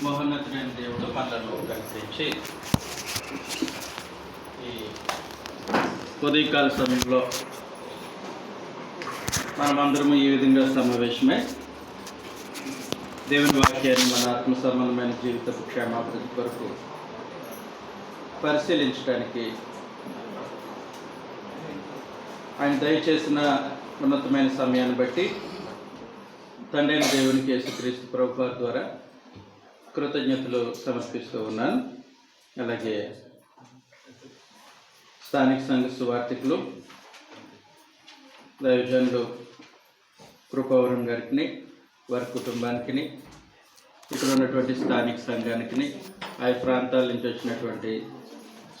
మహోన్నతుడైన దేవుడు మనలను కనిపించి ఈ ఉదయకాల సమయంలో మనమందరము ఈ విధంగా సమావేశమై దేవుని వాక్యాన్ని మన ఆత్మ సంబంధమైన జీవితపు క్షేమాభివృద్ధి కొరకు పరిశీలించడానికి ఆయన దయచేసిన ఉన్నతమైన సమయాన్ని బట్టి తండ్రి అయిన దేవునికి యేసుక్రీస్తు ప్రభువు ద్వారా కృతజ్ఞతలు సమర్పిస్తూ ఉన్నాను. అలాగే స్థానిక సంఘ సువార్థికులు దైవజనులు కృపావరం గారికి, వారి కుటుంబానికి, ఇక్కడ ఉన్నటువంటి స్థానిక సంఘానికి, ఆయా ప్రాంతాల నుంచి వచ్చినటువంటి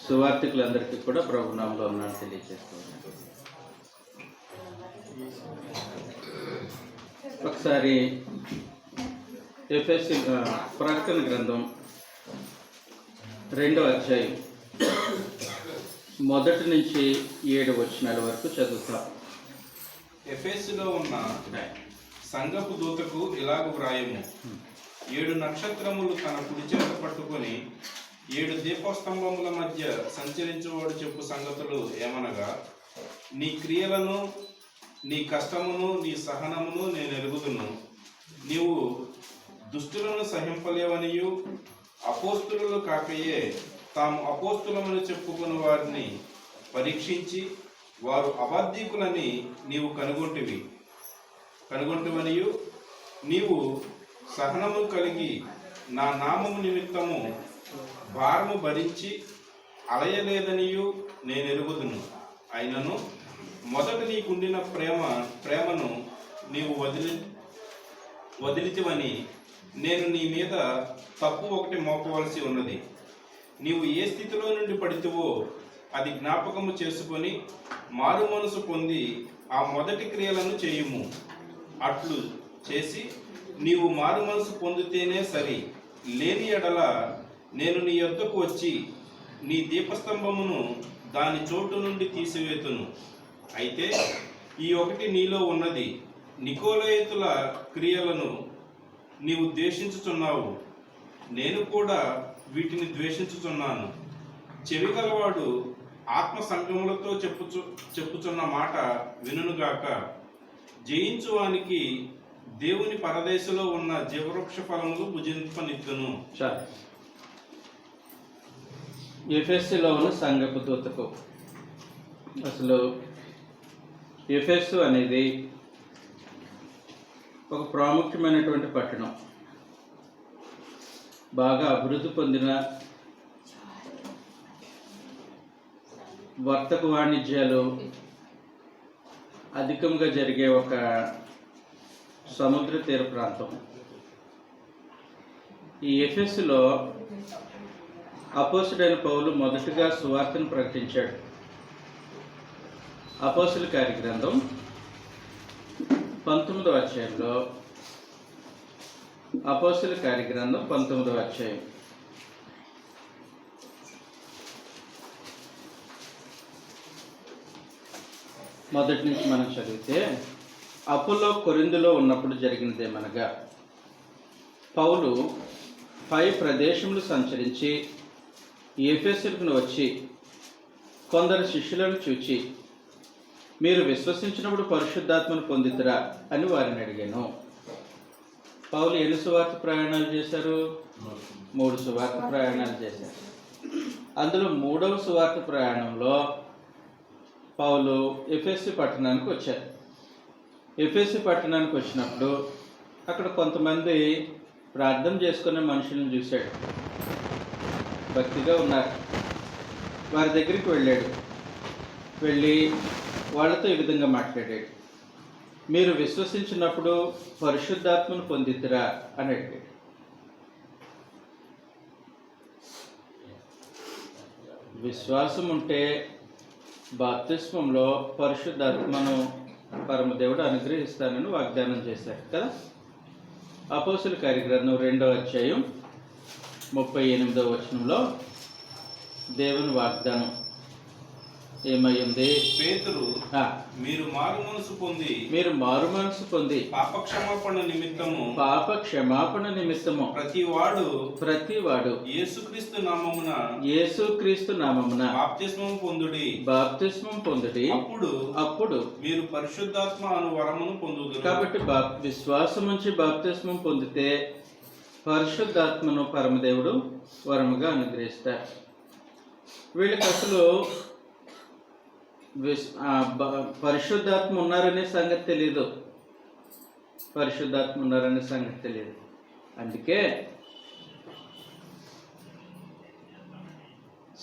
సువార్థికులందరికీ కూడా ప్రభునామంలో ఉన్నాను తెలియజేస్తూ ఉన్నాను. ఒకసారి ఎఫెసీ ప్రకటన గ్రంథం 2వ అధ్యాయం 1 నుంచి 7 వచనాల వరకు చదువుతాం. ఎఫెసులో ఉన్న సంఘపు దూతకు ఇలాగ వ్రాయము. 7 నక్షత్రములు తన కుడి చేత పట్టుకొని 7 దీపస్తంభముల మధ్య సంచరించువాడు చెప్పు సంగతులు ఏమనగా, నీ క్రియలను, నీ కష్టమును, నీ సహనమును నేను ఎరుగుదును. నీవు దుష్టులను సహింపలేవనియు, అపోస్తులు కాకయే తాము అపోస్తులమని చెప్పుకుని వారిని పరీక్షించి వారు అబద్ధికులని నీవు కనుగొంటివనియు, నీవు సహనము కలిగి నా నామము నిమిత్తము భారము భరించి అలయలేదనియు నేను ఎరుగుదును. అయినను మొదట నీకుండిన ప్రేమను నీవు వదిలితివని నేను నీ మీద తప్పు ఒకటి మోపవలసి ఉన్నది. నీవు ఏ స్థితిలో నుండి పడితివో అది జ్ఞాపకము చేసుకొని మారు మనసు పొంది ఆ మొదటి క్రియలను చేయుము. అట్లు చేసి నీవు మారు మనసు పొందితేనే సరి. లేని ఎడల నేను నీ యొద్దకు వచ్చి నీ దీపస్తంభమును దాని చోటు నుండి తీసివేతును. అయితే ఈ ఒకటి నీలో ఉన్నది, నికోలయితుల క్రియలను నీవు ద్వేషించుచున్నావు, నేను కూడా వీటిని ద్వేషించుచున్నాను. చెవిగలవాడు ఆత్మ సంగములతో చెప్పుచున్న మాట వినుగాక. జయించువానికి దేవుని పరదేశంలో ఉన్న జీవవృక్ష ఫలములు భుజింపనిత్తును. ఎఫెసులో ఉన్న సంఘపు దూతకు, అసలు ఎఫెసు అనేది ఒక ప్రాముఖ్యమైనటువంటి పట్టణం. బాగా అభివృద్ధి పొందిన వర్తక వాణిజ్యాలు అధికంగా జరిగే ఒక సముద్ర తీర ప్రాంతం. ఈ ఎఫెసులో అపోస్తుడైన పౌలు మొదటగా సువార్తను ప్రకటించాడు. అపోస్తుల కార్యగ్రంథం 19వ అధ్యాయంలో, అపోస్తుల కార్యగ్రంథం 19వ అధ్యాయం మొదటి నుంచి మనం చదివితే, అపోలో కొరింథులో ఉన్నప్పుడు జరిగినదేమనగా, పౌలు పై ప్రదేశములు సంచరించి ఎఫెసుకు వచ్చి కొందరు శిష్యులను చూచి, మీరు విశ్వసించినప్పుడు పరిశుద్ధాత్మను పొందితురా అని వారిని అడిగాను. పౌలు ఎన్ని సువార్త ప్రయాణాలు చేశారు? 3 సువార్త ప్రయాణాలు చేశారు. అందులో 3వ సువార్త ప్రయాణంలో పౌలు ఎఫెసు పట్టణానికి వచ్చారు. ఎఫెసు పట్టణానికి వచ్చినప్పుడు అక్కడ కొంతమంది ప్రార్థన చేసుకునే మనుషులను చూశాడు. భక్తిగా ఉన్నారు. వారి దగ్గరికి వెళ్ళి వాళ్ళతో ఈ విధంగా మాట్లాడాడు. మీరు విశ్వసించినప్పుడు పరిశుద్ధాత్మను పొందితురా అని అడిగాడు. విశ్వాసం ఉంటే బాప్తిస్మంలో పరిశుద్ధాత్మను పరమదేవుడు అనుగ్రహిస్తానని వాగ్దానం చేశారు కదా. అపోస్తుల కార్యగ్రంథం 2వ అధ్యాయం 38వ వచనంలో దేవుని వాగ్దానం, ఏమై ఉంది? పేతురు ఆ, మీరు మారు మనసు పొంది మీరు మారు మనసు పొంది పాప క్షమాపణ నిమిత్తము ప్రతి వాడు యేసుక్రీస్తు నామమున బాప్తిస్మం పొందుడి అప్పుడు మీరు పరిశుద్ధాత్మ అను వరమును పొందుదురు. కాబట్టి విశ్వాసం నుంచి బాప్తిస్మం పొందితే పరిశుద్ధాత్మను పరమదేవుడు వరముగా అనుగ్రహిస్తారు. వీళ్ళకి అసలు పరిశుద్ధాత్మ ఉన్నారనే సంగతి తెలియదు. పరిశుద్ధాత్మ ఉన్నారనే సంగతి తెలియదు. అందుకే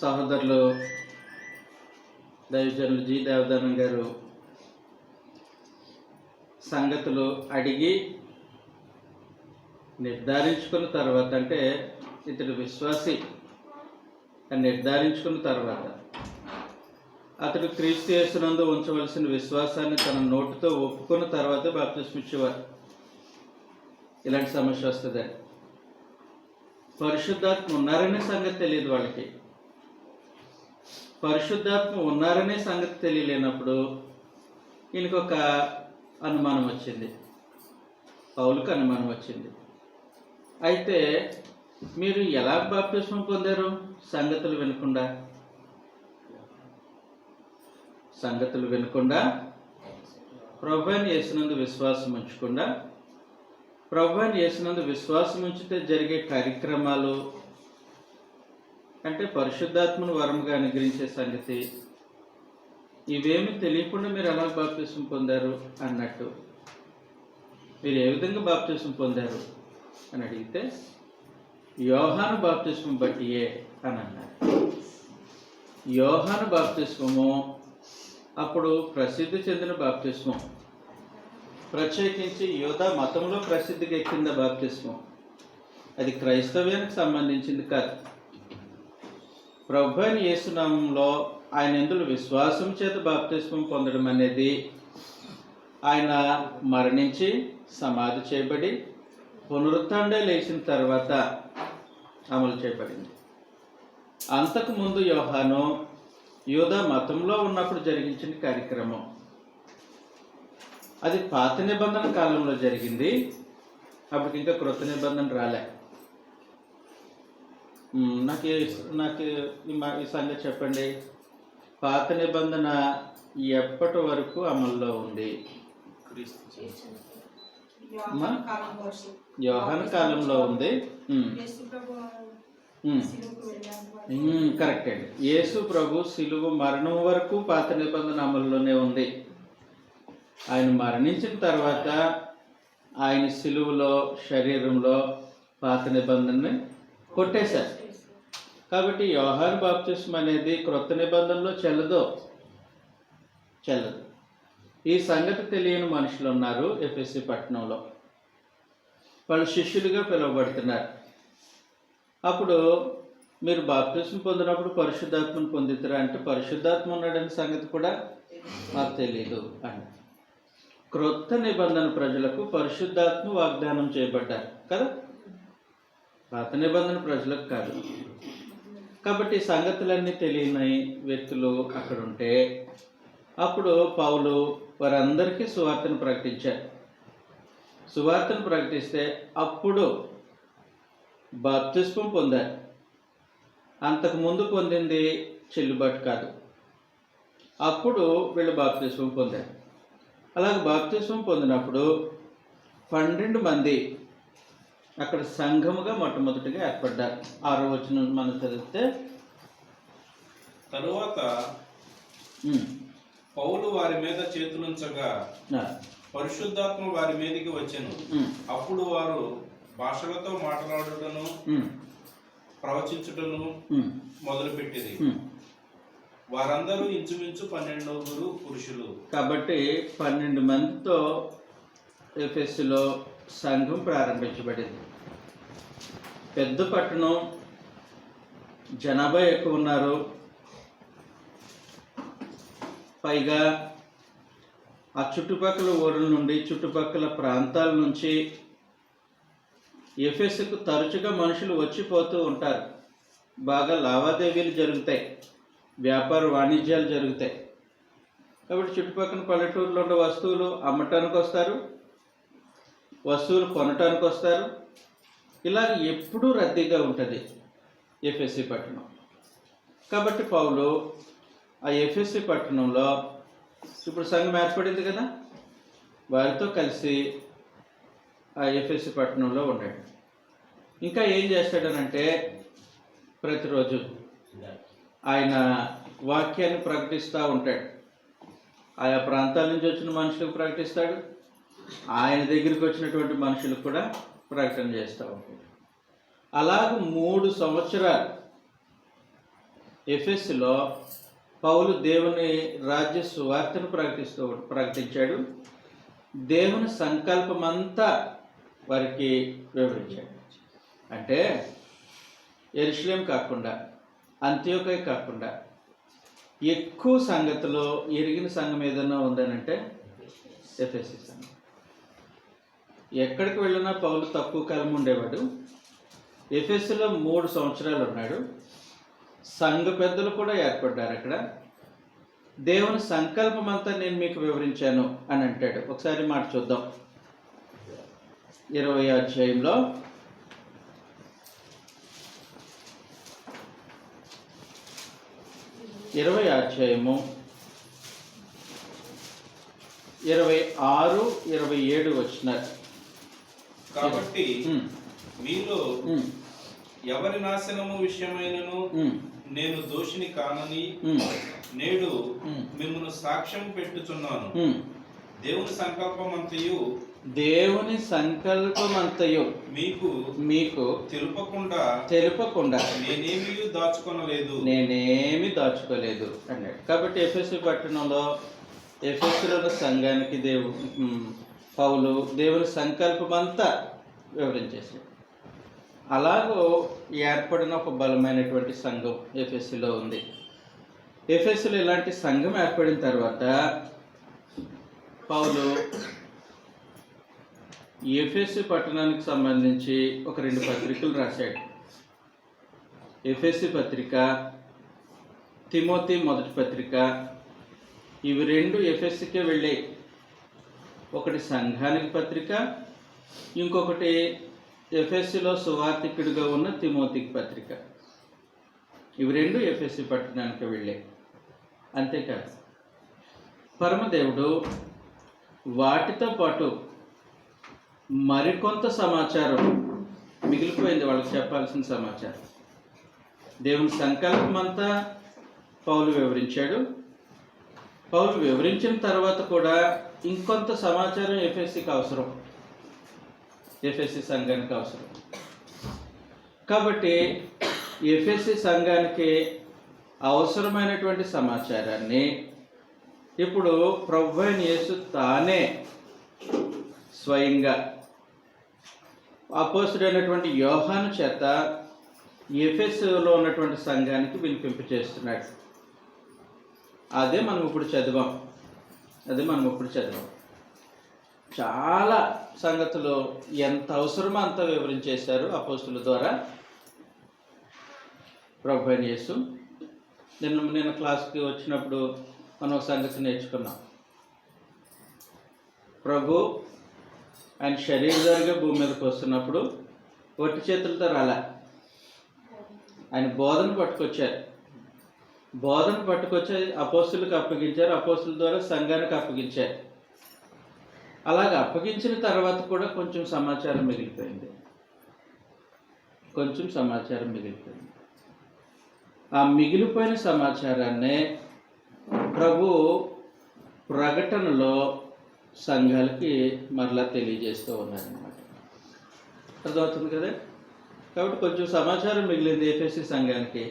సహోదరులు దైవజనులు జి దేవదానం గారు సంగతులు అడిగి నిర్ధారించుకున్న తర్వాత, అంటే ఇతడు విశ్వాసి అని నిర్ధారించుకున్న తర్వాత అతడు క్రీస్తు యేసునందు ఉంచవలసిన విశ్వాసాన్ని తన నోటితో ఒప్పుకున్న తర్వాతే బాప్తిస్మం ఇచ్చేవారు. ఇలాంటి సమస్య వస్తుంది. పరిశుద్ధాత్మ ఉన్నారనే సంగతి తెలియదు వాళ్ళకి. పరిశుద్ధాత్మ ఉన్నారనే సంగతి తెలియలేనప్పుడు ఈయనకు ఒక అనుమానం వచ్చింది, పౌలుకు అనుమానం వచ్చింది. అయితే మీరు ఎలా బాప్తిస్మం పొందారు? సంగతులు వినకుండా ప్రభువుని యేసునందు విశ్వాసం ఉంచకుండా, ప్రభువుని యేసునందు విశ్వాసం ఉంచితే జరిగే కార్యక్రమాలు, అంటే పరిశుద్ధాత్మను వరముగా అనుగ్రహించే సంగతి, ఇవేమి తెలియకుండా మీరు ఎలా బాప్తిస్మం పొందారు అన్నట్టు. మీరు ఏ విధంగా బాప్తిస్మం పొందారు అని అడిగితే యోహాను బాప్తిస్మం బట్టియే అని అన్నారు. యోహాను బాప్తిస్మము అప్పుడు ప్రసిద్ధి చెందిన బాప్తిస్మం, ప్రత్యేకించి యూదా మతంలో ప్రసిద్ధికి ఎక్కింది బాప్తిస్మం. అది క్రైస్తవ్యానికి సంబంధించింది కాదు. ప్రభువైన యేసునామంలో ఆయన యందు విశ్వాసం చేత బాప్తిస్మం పొందడం అనేది ఆయన మరణించి సమాధి చేయబడి పునరుత్థానం లేచిన తర్వాత అమలు చేయబడింది. అంతకుముందు యోహాను యూదా మతంలో ఉన్నప్పుడు జరిగించిన కార్యక్రమం. అది పాత నిబంధన కాలంలో జరిగింది. అప్పటికి ఇంకా క్రొత్త నిబంధన రాలే. నాకు ఈ సంగతి చెప్పండి. పాత నిబంధన ఎప్పటి వరకు అమల్లో ఉంది? యోహాను కాలంలో ఉంది. కరెక్ట్ అండి. యేసు ప్రభు శిలువ మరణం వరకు పాత నిబంధన అమల్లోనే ఉంది. ఆయన మరణించిన తర్వాత ఆయన శిలువలో శరీరంలో పాత నిబంధనని కొట్టేశారు. కాబట్టి యోహాను బాప్తిస్మం అనేది క్రొత్త నిబంధనలో చెల్లదు. ఈ సంగతి తెలియని మనుషులు ఉన్నారు ఎఫెసీ పట్టణంలో. వాళ్ళు శిష్యులుగా పిలువబడుతున్నారు. అప్పుడు మీరు బాప్తిస్మం పొందినప్పుడు పరిశుద్ధాత్మను పొందుతారా అంటే పరిశుద్ధాత్మ ఉన్నాడనే సంగతి కూడా మాకు తెలియదు అని. క్రొత్త నిబంధన ప్రజలకు పరిశుద్ధాత్మ వాగ్దానం చేయబడ్డారు కదా, పాత నిబంధన ప్రజలకు కాదు. కాబట్టి సంగతులన్నీ తెలియని వ్యక్తులు అక్కడ ఉంటే అప్పుడు పౌలు వారందరికీ సువార్తను ప్రకటించారు. సువార్తను ప్రకటిస్తే అప్పుడు బాప్తిస్మం పొందారు. అంతకుముందు పొందింది చెల్లుబాటు కాదు. అప్పుడు వీళ్ళు బాప్తిస్మం పొందారు. అలాగే బాప్తిస్మం పొందినప్పుడు 12 మంది అక్కడ సంఘముగా మొట్టమొదటిగా ఏర్పడ్డారు. 6వ వచనం మనం చదివితే, తరువాత పౌలు వారి మీద చేతులుంచగా పరిశుద్ధాత్మ వారి మీదకి వచ్చెను. అప్పుడు వారు భాషలతో మాట్లాడుటను ప్రవచించుటను మొదలుపెట్టింది. వారందరూ ఇంచుమించు 12 పురుషులు. కాబట్టి 12 మందితో ఎఫెసులో సంఘం ప్రారంభించబడింది. పెద్ద పట్టణం, జనాభా ఎక్కువ ఉన్నారు. పైగా ఆ చుట్టుపక్కల ఊర్ల నుండి, చుట్టుపక్కల ప్రాంతాల నుంచి ఎఫెసుకు తరచుగా మనుషులు వచ్చిపోతూ ఉంటారు. బాగా లావాదేవీలు జరుగుతాయి, వ్యాపార వాణిజ్యాలు జరుగుతాయి. కాబట్టి చుట్టుపక్కల పల్లెటూరులో ఉన్న వస్తువులు అమ్మటానికి వస్తారు, వస్తువులు కొనటానికి వస్తారు. ఇలా ఎప్పుడూ రద్దీగా ఉంటుంది ఎఫెసీ పట్టణం. కాబట్టి పౌలు ఆ ఎఫెసీ పట్టణంలో ఇప్పుడు సంఘం ఏర్పడింది కదా, వారితో కలిసి ఆ ఎఫెసీ పట్టణంలో ఉన్నాడు. ఇంకా ఏం చేస్తాడనంటే ప్రతిరోజు ఆయన వాక్యాన్ని ప్రకటిస్తూ ఉంటాడు. ఆయా ప్రాంతాల నుంచి వచ్చిన మనుషులకు ప్రకటిస్తాడు, ఆయన దగ్గరికి వచ్చినటువంటి మనుషులకు కూడా ప్రకటన చేస్తూ ఉంటాడు. అలాగ 3 సంవత్సరాలు ఎఫెసులో పౌలు దేవుని రాజ్య సువార్తను ప్రకటించాడు. దేవుని సంకల్పం అంతా వారికి వివరించాడు. అంటే యెరూషలేం కాకుండా, అంత్యోకయ కాకుండా ఎక్కువ సంగతిలో ఎరిగిన సంఘం ఏదైనా ఉందనంటే ఎఫెసీ సంఘం. ఎక్కడికి వెళ్ళినా పౌలు తక్కువ కాలం ఉండేవాడు. ఎఫెసులో 3 సంవత్సరాలు ఉన్నాడు. సంఘ పెద్దలు కూడా ఏర్పడ్డారు అక్కడ. దేవుని సంకల్పం అంతా నేను మీకు వివరించాను అని అంటాడు. ఒకసారి మాట చూద్దాం. 20వ అధ్యాయంలో 20వ అధ్యాయము 26, 27 వచనాలు. కాబట్టి మీలో ఎవరి నాశనము విషయమైనను నేను దోషిని కానని నేడు మిమ్మల్ని సాక్ష్యం పెట్టుచున్నాను. దేవుని సంకల్పమంతయు మీకు తెలుపకుండా నేనేమి దాచుకోలేదు అన్నాడు. కాబట్టి ఎఫెసు పట్టణంలో ఎఫెసులో సంఘానికి పౌలు దేవుని సంకల్పం అంతా వివరించేశాడు. అలాగో ఏర్పడిన ఒక బలమైనటువంటి సంఘం ఎఫెసులో ఉంది. ఎఫెసులో ఇలాంటి సంఘం ఏర్పడిన తర్వాత పౌలు ఎఫెసు పట్టణానికి సంబంధించి ఒక 2 పత్రికలు రాశాడు. ఎఫెసు పత్రిక, తిమోతి మొదటి పత్రిక. ఇవి 2 ఎఫెసుకే వెళ్ళాయి. ఒకటి సంఘానికి పత్రిక, ఇంకొకటి ఎఫెసులో సువార్తికుడిగా ఉన్న తిమోతికి పత్రిక. ఇవి 2 ఎఫెసు పట్టణానికి వెళ్ళాయి. అంతేకాదు, పరమదేవుడు వాటితో పాటు మరికొంత సమాచారం మిగిలిపోయింది, వాళ్ళకి చెప్పాల్సిన సమాచారం. దేవుని సంకల్పం అంతా పౌలు వివరించాడు. పౌలు వివరించిన తర్వాత కూడా ఇంకొంత సమాచారం ఎఫెసీకి అవసరం, ఎఫెసీ సంఘానికి అవసరం. కాబట్టి ఎఫెసీ సంఘానికి అవసరమైనటువంటి సమాచారాన్ని ఇప్పుడు ప్రభువైన యేసు తానే స్వయంగా అపోస్తలుడైనటువంటి యోహాను చేత ఎఫెసులో ఉన్నటువంటి సంఘానికి వినిపింప చేస్తున్నాడు. అదే మనం ఇప్పుడు చదివాం. చాలా సంగతులు ఎంత అవసరమో అంత వివరించేశారు అపోస్తలుల ద్వారా ప్రభువైన యేసు. నిన్న క్లాస్కి వచ్చినప్పుడు మనం ఒక సంగతి నేర్చుకున్నాం. ప్రభు ఆయన శరీరధారిగా భూమి మీదకి వస్తున్నప్పుడు ఒట్టి చేతులతో రాలే, ఆయన బోధన పట్టుకొచ్చి అపోస్తులకు అప్పగించారు. అపోస్తుల ద్వారా సంఘానికి అప్పగించారు. అలాగ అప్పగించిన తర్వాత కూడా కొంచెం సమాచారం మిగిలిపోయింది. ఆ మిగిలిపోయిన సమాచారాన్నే ప్రభు ప్రకటనలో సంఘాలకి మరలా తెలియజేస్తూ ఉన్నారన్నమాట. అర్థమవుతుంది కదా. కాబట్టి కొంచెం సమాచారం మిగిలింది ఎఫెసీ సంఘానికి.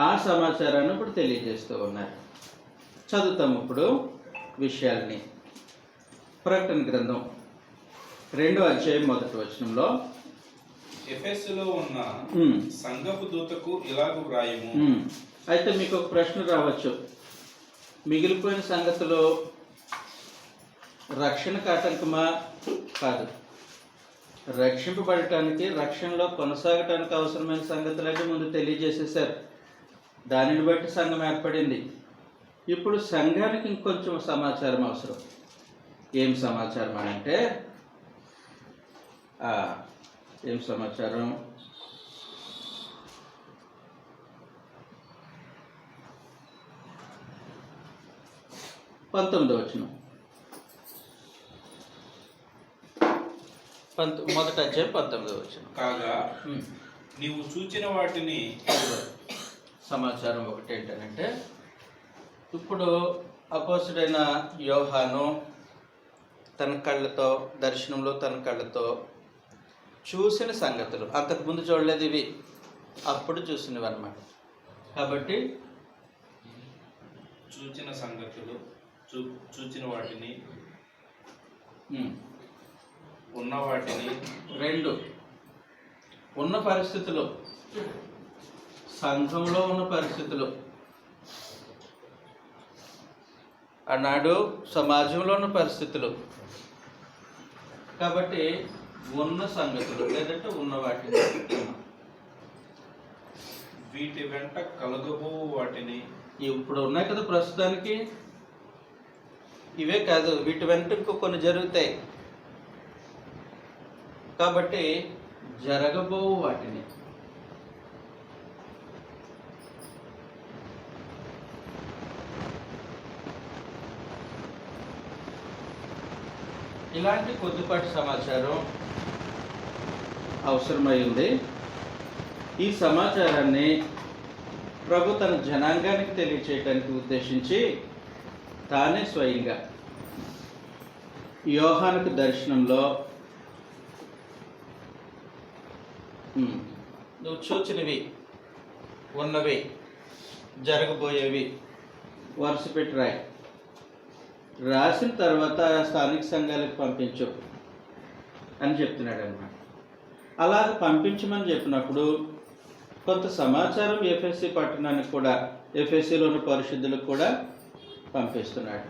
ఆ సమాచారాన్ని ఇప్పుడు తెలియజేస్తూ ఉన్నారు. చదువుతాము ఇప్పుడు విషయాల్ని. ప్రకటన గ్రంథం 2వ అధ్యాయం 1వ వచనంలో, ఎఫెసులో ఉన్న సంఘపు దూతకు ఇలాగు వ్రాయము. అయితే మీకు ఒక ప్రశ్న రావచ్చు, మిగిలిపోయిన సంగతులు రక్షణకు ఆటంకమా? కాదు. రక్షింపబడటానికి, రక్షణలో కొనసాగటానికి అవసరమైన సంగతులన్నీ ముందు తెలియజేసేశారు. దానిని బట్టి సంఘం ఏర్పడింది. ఇప్పుడు సంఘానికి ఇంకొంచెం సమాచారం అవసరం. ఏం సమాచారం అని అంటే ఏం సమాచారం? 19వ వచనం, మొదటి అధ్యాయం 19వ వచనం. కాగా నీవు చూచిన వాటిని సమాచారం ఒకటి ఏంటంటే, ఇప్పుడు అపోస్తుడైన యోహాను తన కళ్ళతో, దర్శనంలో తన కళ్ళతో చూసిన సంగతులు, అంతకుముందు చూడలేదు ఇవి, అప్పుడు చూసినవి అన్నమాట. కాబట్టి చూచిన సంగతులు, చూచిన వాటిని, ఉన్న వాటిని, రెండు ఉన్న పరిస్థితులు, సంఘంలో ఉన్న పరిస్థితులు, ఆనాడు సమాజంలో ఉన్న పరిస్థితులు. కాబట్టి ఉన్న సంగతులు లేదంటే ఉన్న వాటిని, వీటి వెంట కలగబో వాటిని. ఇప్పుడు ఉన్నాయి కదా ప్రస్తుతానికి, ఇవే కాదు, వీటి వెంట ఇంకో కొన్ని జరుగుతాయి. కాబట్టి జరగబో వాటిని, ఇలాంటి కొద్దిపాటి సమాచారం అవసరమైంది. ఈ సమాచారాన్ని ప్రభు తన జనాంగానికి తెలియచేయడానికి ఉద్దేశించి తానే స్వయంగా యోహానుకు దర్శనంలో నువ్వు చూచినవి, ఉన్నవి, జరగబోయేవి వరుస పెట్టి రాయి, రాసిన తర్వాత స్థానిక సంఘాలకు పంపించు అని చెప్తున్నాడు అన్నమాట. అలా పంపించమని చెప్పినప్పుడు కొంత సమాచారం ఎఫ్ఎస్సి పట్టణానికి కూడా, ఎఫ్ఎస్సిలోని పరిశుద్ధులకు కూడా పంపిస్తున్నాడు.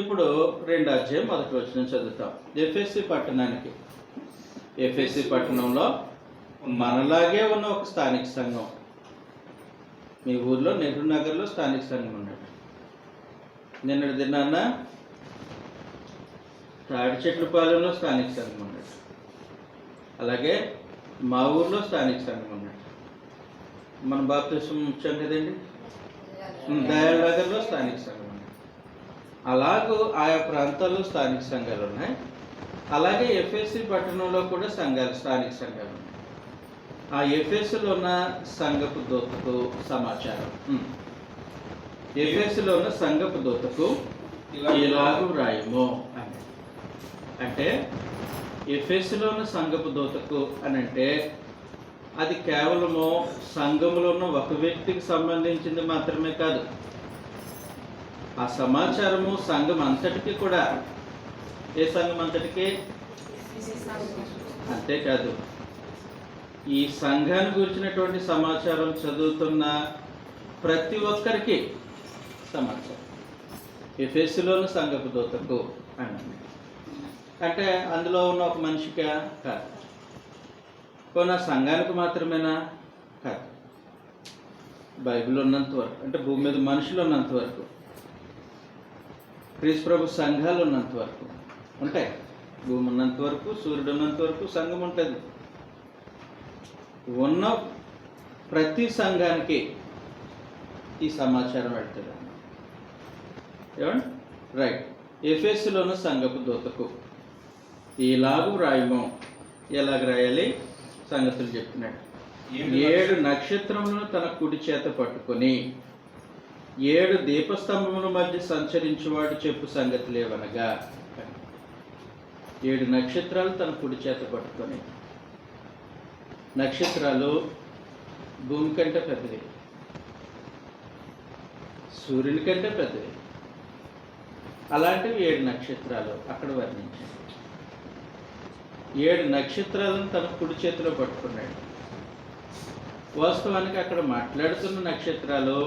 ఇప్పుడు 2వ అధ్యాయం 1వ వచనం చదువుతాం. ఎఫ్ఎస్సి పట్టణానికి, ఎఫ్ఎస్సి పట్టణంలో మనలాగే ఉన్న ఒక స్థానిక సంఘం, మీ ఊర్లో నెహ్రూ నగర్లో స్థానిక సంఘం ఉన్నాడు. నిన్నటి దినాన్న తాడి చెట్లపాలెంలో స్థానిక సంఘం ఉన్నాడు. అలాగే మా ఊర్లో స్థానిక సంఘం ఉన్నాడు. మన బాప్తిసం ఇచ్చాం కదండి, దయాళ్ నగర్లో స్థానిక సంఘం ఉన్నాడు. అలాగూ ఆయా ప్రాంతాల్లో స్థానిక సంఘాలు ఉన్నాయి. అలాగే ఎఫ్ఎస్సి పట్టణంలో కూడా స్థానిక సంఘాలు ఉన్నాయి. ఆ ఎఫ్ఎస్సిలో ఉన్న సంఘపు దూతకు సమాచారం, ఎఫెసులో ఉన్న సంఘపు దూతకు ఇలాగు రాయము అని అంటే, ఎఫెసులో ఉన్న సంఘపు దూతకు అని అంటే అది కేవలము సంఘములో ఉన్న ఒక వ్యక్తికి సంబంధించింది మాత్రమే కాదు. ఆ సమాచారము సంఘం అంతటికి కూడా, ఏ సంఘం అంతటికి, అంతేకాదు ఈ సంఘాన్ని గురించినటువంటి సమాచారం చదువుతున్న ప్రతి ఒక్కరికి సమాచారం ఎఫెసులోని సంఘపు దూతకు అని. అంటే అందులో ఉన్న ఒక మనిషిగా కాదు, కొన్న సంఘానికి మాత్రమేనా కాదు, బైబిల్ ఉన్నంత వరకు, అంటే భూమి మీద మనుషులు ఉన్నంత వరకు, క్రీస్తు ప్రభు సంఘాలు ఉన్నంత వరకు ఉంటాయి. భూమి ఉన్నంత వరకు, సూర్యుడు ఉన్నంత వరకు సంఘం ఉంటుంది. ఉన్న ప్రతి సంఘానికి ఈ సమాచారం పెడుతుంది. ఏమండి? రైట్. ఎఫెసులోని సంఘపు దూతకు ఇలాగూ రాయము. ఎలాగ రాయాలి సంగతులు చెప్తున్నాడు. 7 నక్షత్రములను తన కుడి చేత పట్టుకొని 7 దీపస్తంభముల మధ్య సంచరించువాడు చెప్పు సంగతులు ఏవనగా, 7 నక్షత్రాలు తన కుడి చేత పట్టుకొని, నక్షత్రాలు భూమి కంటే పెద్దవి, సూర్యుని కంటే పెద్దవి. అలాంటివి 7 నక్షత్రాలు అక్కడ వర్ణించాడు. 7 నక్షత్రాలను తన కుడి చేతిలో పట్టుకున్నాడు. వాస్తవానికి అక్కడ మాట్లాడుతున్న నక్షత్రాలు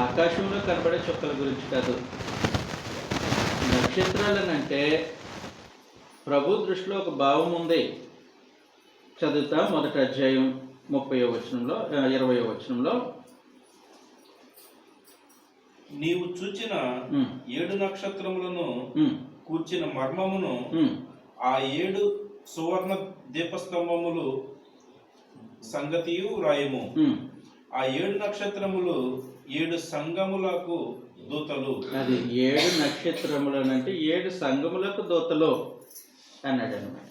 ఆకాశంలో కనబడే చుక్కల గురించి కాదు. నక్షత్రాలనంటే ప్రభు దృష్టిలో ఒక భావం ఉంది. చదువుతా 1వ అధ్యాయం 30వ వచనంలో, 20వ వచనంలో, నీవు చూచిన ఉమ్, 7 నక్షత్రములను ఉమ్, కూర్చిన మర్మమును ఉమ్. ఆ 7 సువర్ణ దీపస్తంభములు సంగతియు రాయము. ఉమ్. ఆ 7 నక్షత్రములు 7 సంఘములకు దూతలు. అది 7 నక్షత్రములనంటే 7 సంఘములకు దూతలు అన్నాడు అనమాట.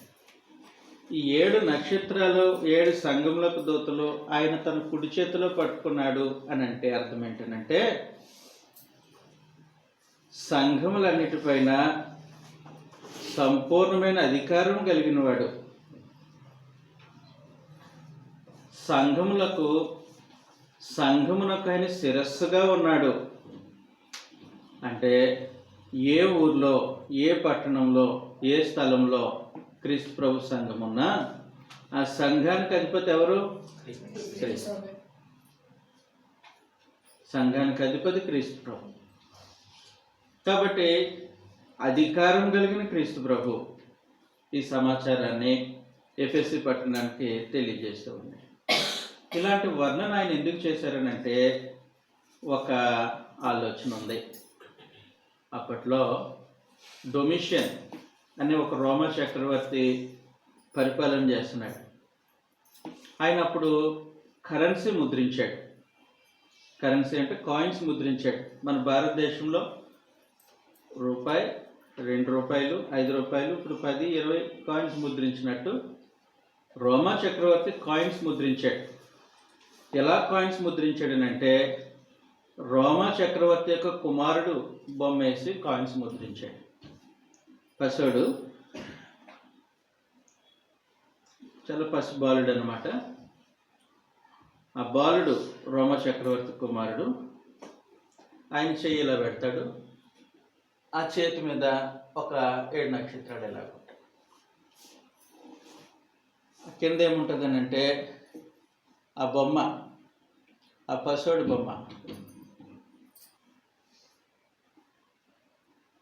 ఈ 7 నక్షత్రాలు 7 సంఘములకు దూతలు ఆయన తన కుడి చేతిలో పట్టుకున్నాడు అని అంటే అర్థం ఏంటంటే సంఘములన్నిటిపైన సంపూర్ణమైన అధికారం కలిగిన వాడు. సంఘమునకు ఆయన శిరస్సుగా ఉన్నాడు. అంటే ఏ ఊర్లో, ఏ పట్టణంలో, ఏ స్థలంలో క్రీస్తు ప్రభు సంఘం ఉన్నా ఆ సంఘానికి అధిపతి ఎవరు? క్రీస్తు. సంఘానికి అధిపతి క్రీస్తు ప్రభు. కాబట్టి అధికారం కలిగిన క్రీస్తు ప్రభు ఈ సమాచారాన్ని ఎఫెసీ పట్టణానికి తెలియజేస్తూ ఉంది. ఇలాంటి వర్ణన ఆయన ఎందుకు చేశారనంటే ఒక ఆలోచన ఉంది. అప్పట్లో డొమిషియన్ అనే ఒక రోమా చక్రవర్తి పరిపాలన చేస్తున్నాడు. ఆయన అప్పుడు కరెన్సీ ముద్రించాడు. కరెన్సీ అంటే కాయిన్స్ ముద్రించాడు. మన భారతదేశంలో రూపాయి, 2 రూపాయలు, 5 రూపాయలు, ఇప్పుడు 10, 20 కాయిన్స్ ముద్రించినట్టు రోమా చక్రవర్తి కాయిన్స్ ముద్రించాడు. ఎలా కాయిన్స్ ముద్రించాడనంటే రోమా చక్రవర్తి యొక్క కుమారుడు బొమ్మ వేసి కాయిన్స్ ముద్రించాడు. పసోడు, చాలా పసి బాలుడు అనమాట. ఆ బాలుడు రోమా చక్రవర్తి కుమారుడు. ఆయన చెయ్యి ఇలా పెడతాడు. ఆ చేతి మీద ఒక 7 నక్షత్రాలు ఇలా ఉంటాయి. కింద ఏముంటుందని అంటే ఆ బొమ్మ, ఆ పసోడు బొమ్మ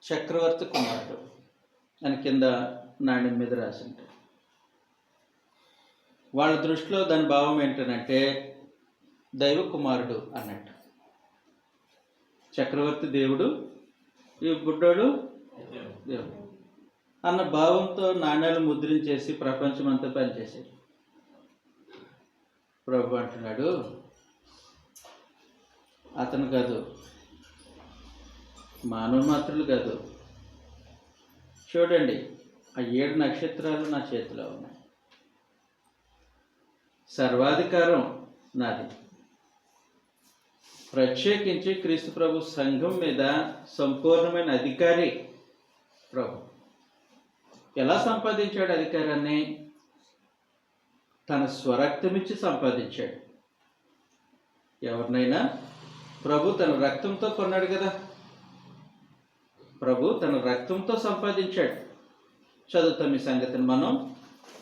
చక్రవర్తి కుమారుడు అని కింద నాణ్యం మీద రాసి ఉంటాడు. వాళ్ళ దృష్టిలో దాని భావం ఏంటనంటే దైవ కుమారుడు అన్నట్టు. చక్రవర్తి దేవుడు, ఈ బుడ్డోడు దేవుడు అన్న భావంతో నాణ్యాలు ముద్రించేసి ప్రపంచమంతా పనిచేసాడు. ప్రభు అంటున్నాడు అతను కాదు, మానవ మాత్రులు కాదు, చూడండి ఆ 7 నక్షత్రాలు నా చేతిలో ఉన్నాయి. సర్వాధికారం నాది. ప్రత్యేకించి క్రీస్తు ప్రభు సంఘం మీద సంపూర్ణమైన అధికారి ప్రభు. ఎలా సంపాదించాడు అధికారాన్ని? తన స్వరక్తమిచ్చి సంపాదించాడు. ఎవరినైనా ప్రభు తన రక్తంతో కొన్నాడు కదా. ప్రభు తన రక్తంతో సంపాదించాడు. చదువుతాం ఈ సంగతిని మనం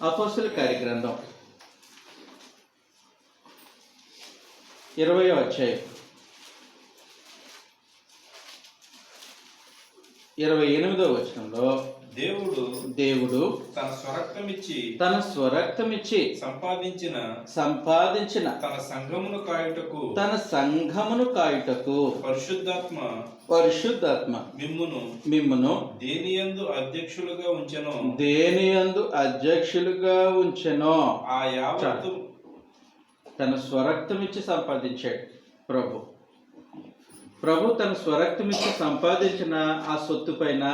అపోస్తలుల కార్యగ్రంథం 20వ అధ్యాయం 28వ వచనంలో దేవుడు తన స్వరక్తమిచ్చి సంపాదించిన తన సంఘమును కాయుటకు పరిశుద్ధాత్మ మిమ్మును దేనియందు అధ్యక్షులుగా ఉంచెనో. ఆ యావత్తు తన స్వరక్తమిచ్చి సంపాదించాడు ప్రభు తన స్వరక్తమిచ్చి సంపాదించిన ఆ సొత్తు పైన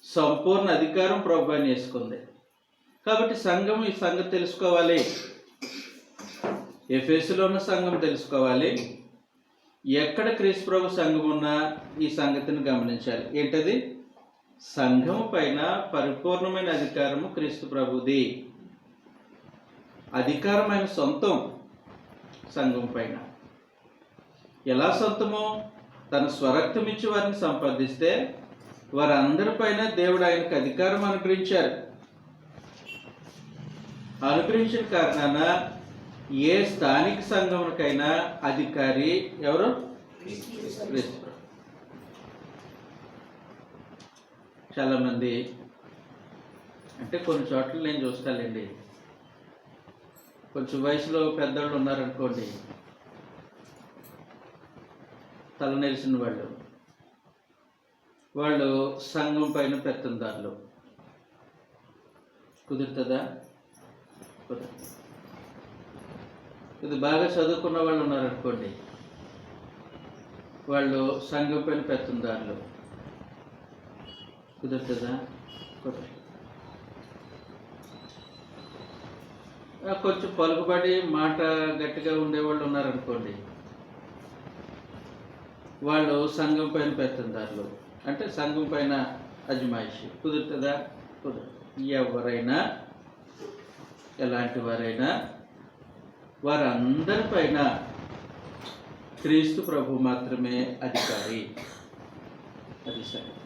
సంపూర్ణ అధికారం ప్రభు అని వేసుకుంది. కాబట్టి సంఘం ఈ సంగతి తెలుసుకోవాలి. ఎఫెసులో ఉన్న సంఘం తెలుసుకోవాలి. ఎక్కడ క్రీస్తు ప్రభు సంఘం ఉన్నా ఈ సంగతిని గమనించాలి. ఏంటది? సంఘం పైన పరిపూర్ణమైన అధికారము క్రీస్తు ప్రభుది. అధికారమైన సొంతం సంఘం పైన. ఎలా సొంతమో? తన స్వరక్తం ఇచ్చి వారిని సంపాదిస్తే వారందరిపైన దేవుడు ఆయనకు అధికారం అనుగ్రహించారు. అనుగ్రహించిన కారణాన ఏ స్థానిక సంఘమునకైనా అధికారి ఎవరు? క్రీస్తు. చాలామంది అంటే కొన్ని చోట్ల నేను చూస్తానండి, కొంచెం వయసులో పెద్దవాళ్ళు ఉన్నారనుకోండి, తలనెరిసిన వాళ్ళు, వాళ్ళు సంఘం పైన పెత్తందారులు. కుదురుతుందా? కుదరదు. ఇది బాగా చదువుకున్న వాళ్ళు ఉన్నారనుకోండి, వాళ్ళు సంఘం పైన పెత్తందారులు. కుదురుతుందా? కుదరదు. కొంచెం పలుకుబడి మాట గట్టిగా ఉండేవాళ్ళు ఉన్నారనుకోండి, వాళ్ళు సంఘం పైన పెత్తందారులు, అంటే సంఘం పైన అజమాయిషి. కుదురుతుందా? కుదరదు. ఎవరైనా ఎలాంటి వారైనా వారందరిపైన క్రీస్తు ప్రభు మాత్రమే అధికారి. అది సంగతి.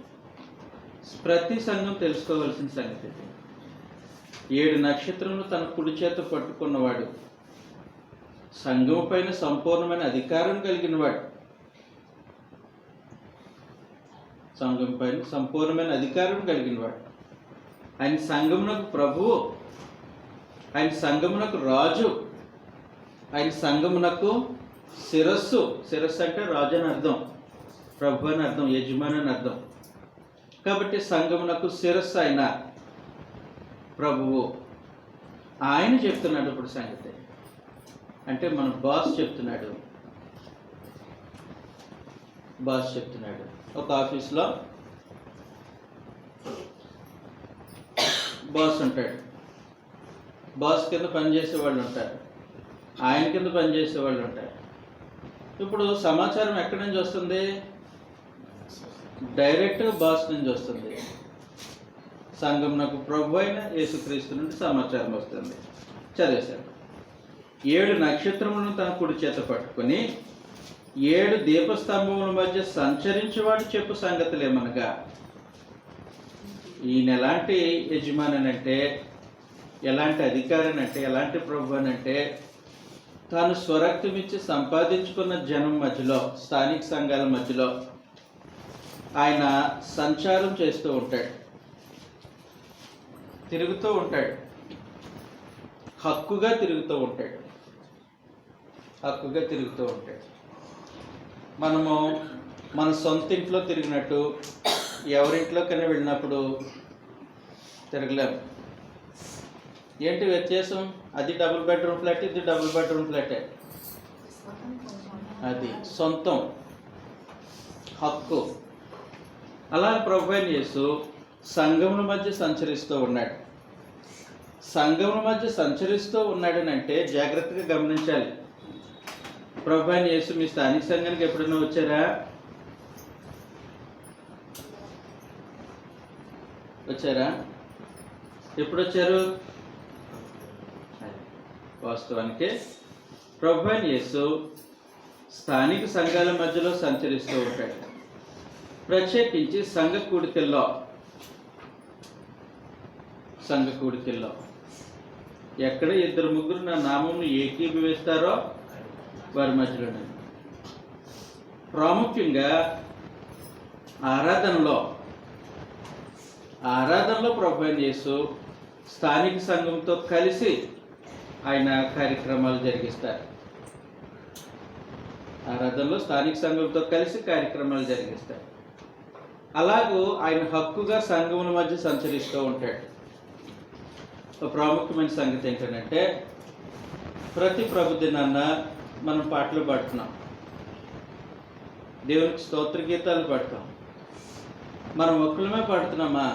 ప్రతి సంఘం తెలుసుకోవాల్సిన సంగతి ఇది. 7 నక్షత్రములు తన కుడి చేత పట్టుకున్నవాడు, సంఘం పైన సంపూర్ణమైన అధికారం కలిగినవాడు. సంఘం పైన సంపూర్ణమైన అధికారం కలిగినవాడు. ఆయన సంఘమునకు ప్రభువు, ఆయన సంఘమునకు రాజు, ఆయన సంఘమునకు శిరస్సు. శిరస్సు అంటే రాజు అని అర్థం, ప్రభు అని అర్థం, యజమాని అని అర్థం. కాబట్టి సంఘమునకు శిరస్సు ఆయన ప్రభువు. ఆయన చెప్తున్నాడు ఇప్పుడు సంగతి. అంటే మన బాస్ చెప్తున్నాడు. బాస్ చెప్తున్నాడు. ఒక ఆఫీస్లో బాస్ ఉంటాడు. బాస్ కింద పనిచేసే వాళ్ళు ఉంటారు, ఆయన కింద పనిచేసే వాళ్ళు ఉంటారు. ఇప్పుడు సమాచారం ఎక్కడి నుంచి వస్తుంది? డైరెక్ట్ బాస్ నుంచి వస్తుంది. సంఘమునకు ప్రభు అయిన యేసుక్రీస్తు నుండి సమాచారం వస్తుంది. చదివేశాడు. 7 నక్షత్రములను తన కుడి చేత పట్టుకొని 7 దీపస్తంభముల మధ్య సంచరించేవాడు చెప్పు సంగతులేమనగా. ఈయన ఎలాంటి యజమాని అంటే, ఎలాంటి అధికారి అంటే, ఎలాంటి ప్రభు అంటే, తాను స్వరక్తం ఇచ్చి సంపాదించుకున్న జనం మధ్యలో, స్థానిక సంఘాల మధ్యలో ఆయన సంచారం చేస్తూ ఉంటాడు, తిరుగుతూ ఉంటాడు, హక్కుగా తిరుగుతూ ఉంటాడు, హక్కుగా తిరుగుతూ ఉంటాడు. మనము మన సొంత ఇంట్లో తిరిగినట్టు ఎవరింట్లోకైనా వెళ్ళినప్పుడు తిరగలేము. ఏంటి వ్యత్యాసం? అది డబుల్ బెడ్రూమ్ ఫ్లాట్, ఇది డబుల్ బెడ్రూమ్ ఫ్లాటే. అది సొంతం, హక్కు. అలా ప్రభువైన యేసు సంఘముల మధ్య సంచరిస్తూ ఉన్నాడు. సంఘముల మధ్య సంచరిస్తూ ఉన్నాడని అంటే జాగ్రత్తగా గమనించాలి. ప్రభువైన యేసు మీ స్థానిక సంఘానికి ఎప్పుడైనా వచ్చారా? వచ్చారా? ఎప్పుడు వచ్చారు? వాస్తవానికి ప్రభువైన యేసు స్థానిక సంఘాల మధ్యలో సంచరిస్తూ ఉంటాడు. ప్రత్యేకించి సంఘ కూడికల్లో ఎక్కడ 2-3 నా నామమును ఏకీభవిస్తారో వారి మధ్యలోనే. ప్రాముఖ్యంగా ఆరాధనలో ప్రభువైన యేసు స్థానిక సంఘంతో కలిసి ఆయన కార్యక్రమాలు జరిగిస్తారు. ఆరాధనలో స్థానిక సంఘంతో కలిసి కార్యక్రమాలు జరిగిస్తారు. అలాగూ ఆయన హక్కుగా సంఘముల మధ్య సంచరిస్తూ ఉంటాడు. ఒక ప్రాముఖ్యమైన సంగతి ఏంటంటే, ప్రతి ప్రభు దినాన్న మనం పాటలు పాడుతున్నాం, దేవునికి స్తోత్ర గీతాలు పాడతాం. మనం ఒక్కలమే పాడుతున్నామా?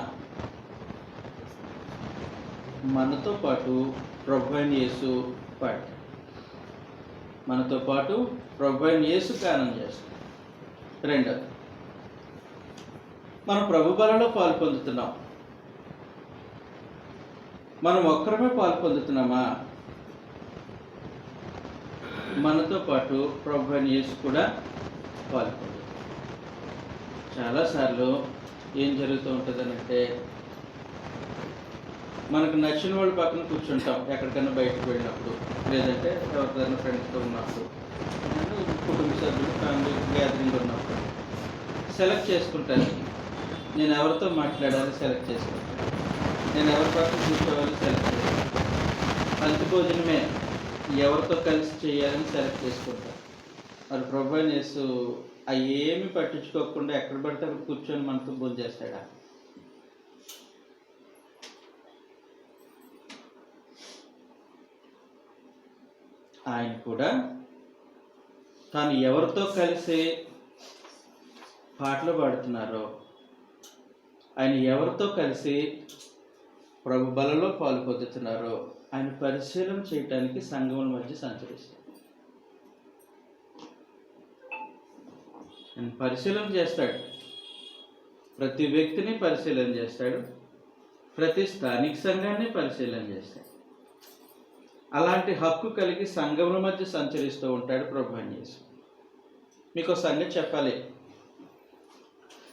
మనతో పాటు ప్రభువైన యేసు పాడతాడు. మనతో పాటు ప్రభువైన యేసు గానం చేస్తాడు. రెండోది, మనం ప్రభు బలలో పాలు పొందుతున్నాం. మనం ఒక్కరమే పాలు పొందుతున్నామా? మనతో పాటు ప్రభువైన యేసు కూడా పాలు పొందుతాడు. చాలాసార్లు ఏం జరుగుతూ ఉంటుందనంటే, మనకు నచ్చిన వాళ్ళ పక్కన కూర్చుంటాం ఎక్కడికైనా బయటకు వెళ్ళినప్పుడు, లేదంటే ఎవరికైనా ఫ్రెండ్స్తో ఉన్నప్పుడు, కుటుంబ సభ్యులు ఫ్యామిలీ గ్యాదరింగ్ ఉన్నప్పుడు సెలెక్ట్ చేసుకుంటాను. నేను ఎవరితో మాట్లాడాలి సెలెక్ట్ చేసుకుంటాను, నేను ఎవరి పక్కన కూర్చోవాలి సెలెక్ట్ చేసుకుంటాను, పంచి భోజనమే ఎవరితో కలిసి చేయాలని సెలెక్ట్ చేసుకుంటాను. మరి ప్రభువైన యేసు అవి ఏమి పట్టించుకోకుండా ఎక్కడ పడితే అక్కడ కూర్చొని మనతో భోజనం చేస్తాడా? ఆయన కూడా తాను ఎవరితో కలిసి పాటలు పాడుతున్నారో, ఆయన ఎవరితో కలిసి ప్రభు బలలో పాలు పొందుతున్నారో ఆయన పరిశీలన చేయటానికి సంఘముల మధ్య సంచరిస్తాడు. ఆయన పరిశీలన చేస్తాడు, ప్రతి వ్యక్తిని పరిశీలన చేస్తాడు, ప్రతి స్థానిక సంఘాన్ని పరిశీలన చేస్తాడు. అలాంటి హక్కు కలిగి సంఘముల మధ్య సంచరిస్తూ ఉంటాడు ప్రభు అయిన యేసు. మీకు ఒక సంగతి చెప్పాలి.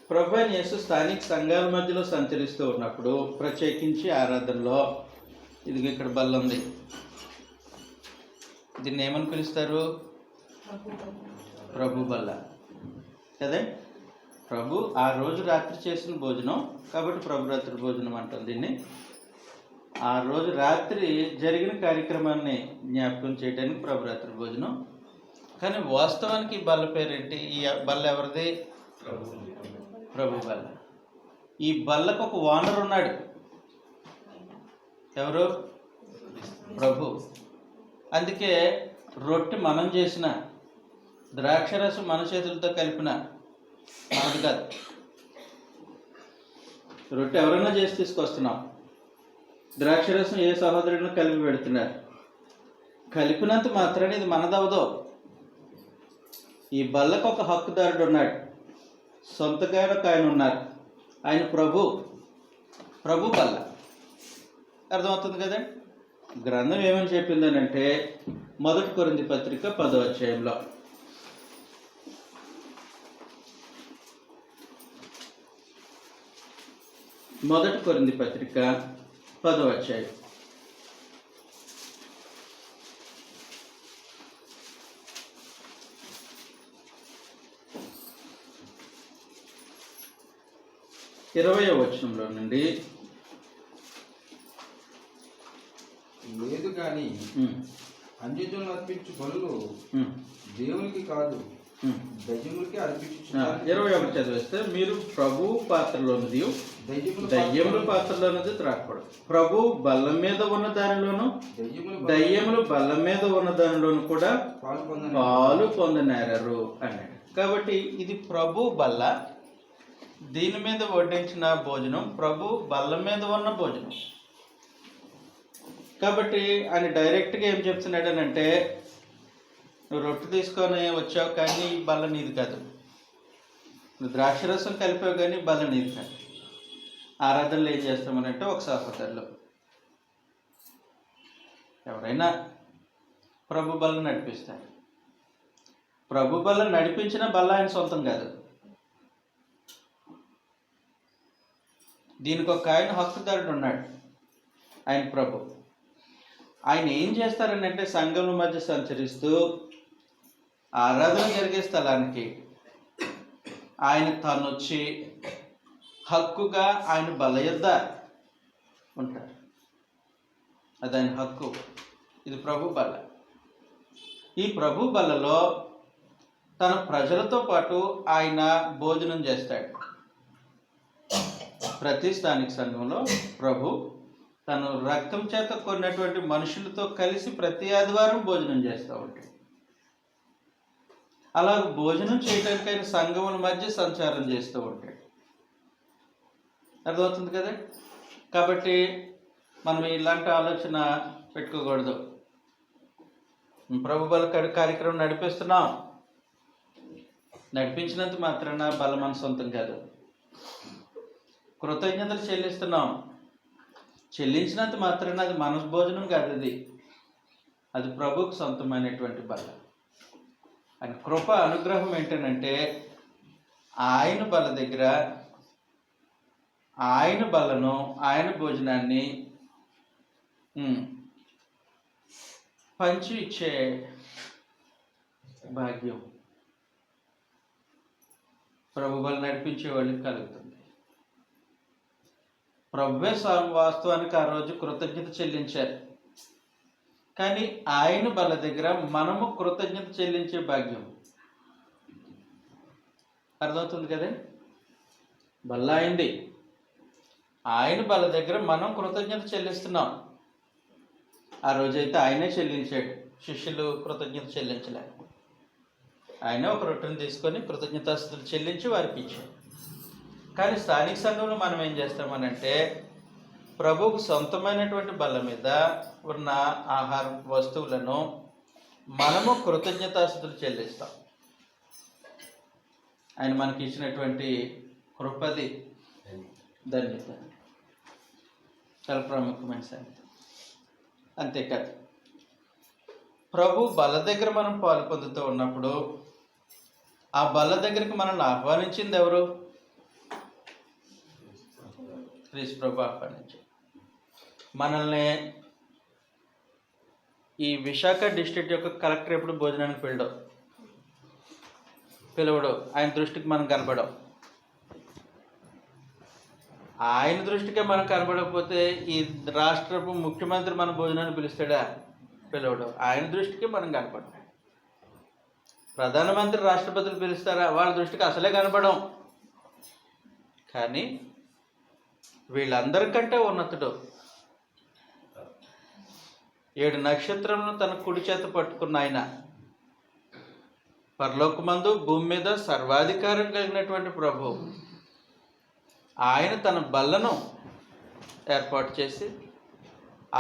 ప్రభు అయిన యేసు స్థానిక సంఘాల మధ్యలో సంచరిస్తూ ఉన్నప్పుడు, ప్రత్యేకించి ఆరాధనలో, ఇది ఇక్కడ బల్ల ఉంది, దీన్ని ఏమని పిలుస్తారు? ప్రభు బల్ల కదా. ప్రభు ఆ రోజు రాత్రి చేసిన భోజనం కాబట్టి ప్రభు రాత్రి భోజనం అంటాం దీన్ని. ఆ రోజు రాత్రి జరిగిన కార్యక్రమాన్ని జ్ఞాపకం చేయడానికి ప్రభు రాత్రి భోజనం. కానీ వాస్తవానికి ఈ బల్ల పేరేంటి? ఈ బల్ల ఎవరిది? ప్రభు బల్ల. ఈ బల్లకు ఒక ఓనర్ ఉన్నాడు. ఎవరు? ప్రభు. అందుకే రొట్టె మనం చేసిన, ద్రాక్షరసం మన చేతులతో కలిపిన మనది కాదు. రొట్టె ఎవరైనా చేసి తీసుకొస్తున్నాం, ద్రాక్షరసం ఏ సహోదరుడిని కలిపి పెడుతున్నారు. కలిపినంత మాత్రాన్ని ఇది మనదవదో. ఈ బల్లకు ఒక హక్కుదారుడు ఉన్నాడు, సొంతగాడు ఒక ఆయన ఉన్నారు, ఆయన ప్రభు బల్ల. అర్థమవుతుంది కదండి. గ్రంథం ఏమని చెప్పిందనంటే 1 కొరింథీ పత్రిక 10వ అధ్యాయంలో, మొదటి కొరింథీ పత్రిక 10వ అధ్యాయం 20వ వచనంలో నుండి, లేదు కానీ అన్యజనులు అర్పించు బలులు దేవునికి కాదు దయ్యములకి అర్పించు. 21 చదివేస్తే, మీరు ప్రభు పాత్రలోనిది దయ్యముల పాత్రలోనిది త్రాగకూడదు. ప్రభు బల్ల మీద ఉన్న దానిలోను దయ్యములు బల్ల మీద ఉన్న దానిలోను కూడా పాలు పొందనేరరు అన్నాడు. కాబట్టి ఇది ప్రభు బల్ల, దీని మీద వడ్డించిన భోజనం ప్రభు బల్ల మీద ఉన్న భోజనం. కాబట్టి ఆయన డైరెక్ట్గా ఏం చెప్తున్నాడనంటే, నువ్వు రొట్టె తీసుకొని వచ్చావు కానీ ఈ బల్ల నీది కాదు, నువ్వు ద్రాక్షరసం కలిపావు కానీ బల్ల నీది కాదు. ఆరాధనలు ఏం చేస్తామనంటే, ఒక సహోదరులు ఎవరైనా ప్రభు బల్ల నడిపిస్తారు. ప్రభు బల్ల నడిపించిన బల్ల ఆయన సొంతం కాదు. దీనికి ఒక ఆయన హక్కుదారుడు ఉన్నాడు, ఆయన ప్రభు. ఆయన ఏం చేస్తారని అంటే, సంఘముల మధ్య సంచరిస్తూ ఆరాధన జరిగే స్థలానికి ఆయన తను వచ్చి హక్కుగా ఆయన బల్ల యొద్ద ఉంటారు. అది ఆయన హక్కు. ఇది ప్రభు బల్ల. ఈ ప్రభు బల్లలో తన ప్రజలతో పాటు ఆయన భోజనం చేస్తాడు. ప్రతి స్థానిక సంఘంలో ప్రభు తను రక్తం చేత కొన్నటువంటి మనుషులతో కలిసి ప్రతి ఆదివారం భోజనం చేస్తూ ఉంటాడు. అలా భోజనం చేయడానికి ఆయన సంఘముల మధ్య సంచారం చేస్తూ ఉంటాడు. అర్థమవుతుంది కదా. కాబట్టి మనం ఇలాంటి ఆలోచన పెట్టుకోకూడదు. ప్రభు బల కార్యక్రమం నడిపిస్తున్నాం, నడిపించినంత మాత్రాన బల మన సొంతం కాదు. కృతజ్ఞతలు చెల్లిస్తున్నాం, చెల్లించినంత మాత్రాన అది మన భోజనం కాదు, అది ప్రభుకు సొంతమైనటువంటి బల్ల. ఆయన కృప అనుగ్రహం ఏంటనంటే, ఆయన బల్ల దగ్గర ఆయన బల్లను, ఆయన భోజనాన్ని పంచి ఇచ్చే భాగ్యం ప్రభు బల్ల నడిపించే వాళ్ళకి కలుగుతుంది. ప్రభువే వాస్తవానికి ఆ రోజు కృతజ్ఞత చెల్లించారు. కానీ ఆయన బల్ల దగ్గర మనము కృతజ్ఞత చెల్లించే భాగ్యం అర్థమవుతుంది కదండి. బల్ల అయింది, ఆయన బల్ల దగ్గర మనం కృతజ్ఞత చెల్లిస్తున్నాం. ఆ రోజైతే ఆయనే చెల్లించాడు, శిష్యులు కృతజ్ఞత చెల్లించలే. ఆయన ఒక రొట్టెను తీసుకొని కృతజ్ఞతాస్తుతులు చెల్లించి వారికి ఇచ్చాడు. కానీ స్థానిక సంఘంలో మనం ఏం చేస్తామనంటే, ప్రభువుకు సొంతమైనటువంటి బల్ల మీద ఉన్న ఆహార వస్తువులను మనము కృతజ్ఞతాస్తుతులు చెల్లిస్తాం. ఆయన మనకి ఇచ్చినటువంటి కృపది, ధన్యత, చాలా ప్రాముఖ్యమైన సంగతి. అంతేకాదు, ప్రభు బల్ల దగ్గర మనం పాలు పొందుతూ ఉన్నప్పుడు ఆ బల్ల దగ్గరికి మనల్ని ఆహ్వానించింది ఎవరు? క్రీస్తు ప్రభు ఆహ్వానించాడు మనల్ని. ఈ విశాఖ డిస్ట్రిక్ట్ యొక్క కలెక్టర్ ఎప్పుడు భోజనానికి పిలవడు. ఆయన దృష్టికి మనం కనపడం. ఆయన దృష్టికే మనం కనపడకపోతే ఈ రాష్ట్రపు ముఖ్యమంత్రి మన భోజనాన్ని పిలుస్తాడా? పిలవడు. ఆయన దృష్టికి మనం కనపడం. ప్రధానమంత్రి, రాష్ట్రపతులు పిలుస్తారా? వాళ్ళ దృష్టికి అసలే కనపడం. కానీ వీళ్ళందరికంటే ఉన్నతుడు 7 నక్షత్రములను తన కుడి చేత పట్టుకున్న ఆయన, పరలోకమందు భూమి మీద సర్వాధికారం కలిగినటువంటి ప్రభు, ఆయన తన బల్లను ఏర్పాటు చేసి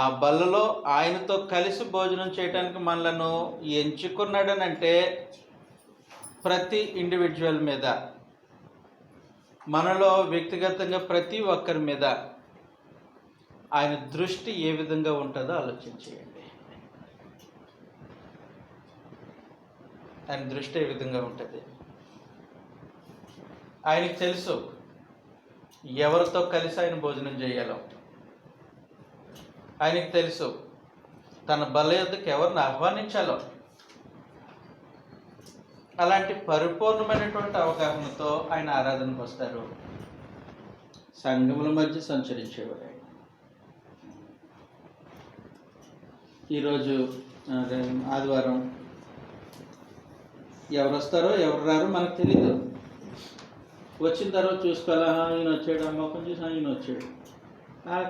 ఆ బల్లలో ఆయనతో కలిసి భోజనం చేయడానికి మనలను ఎంచుకున్నాడనంటే, ప్రతి ఇండివిజువల్ మీద, మనలో వ్యక్తిగతంగా ప్రతి ఒక్కరి మీద ఆయన దృష్టి ఏ విధంగా ఉంటుందో ఆలోచించేయండి. ఆయన దృష్టి ఏ విధంగా ఉంటుంది? ఆయనకు తెలుసు ఎవరితో కలిసి ఆయన భోజనం చేయాలో. ఆయనకు తెలుసు తన బల్ల యొద్దకు ఎవరిని ఆహ్వానించాలో. అలాంటి పరిపూర్ణమైనటువంటి అవగాహనతో ఆయన ఆరాధనకు వస్తారు. సంఘముల మధ్య సంచరించేవారు. ఈరోజు ఆదివారం ఎవరు వస్తారో ఎవరు రారో మనకు తెలీదు. వచ్చిన తర్వాత చూసుకోవాలా, ఈయన వచ్చాడు, ఆ మొక్కను చూసి ఈయన వచ్చాడు,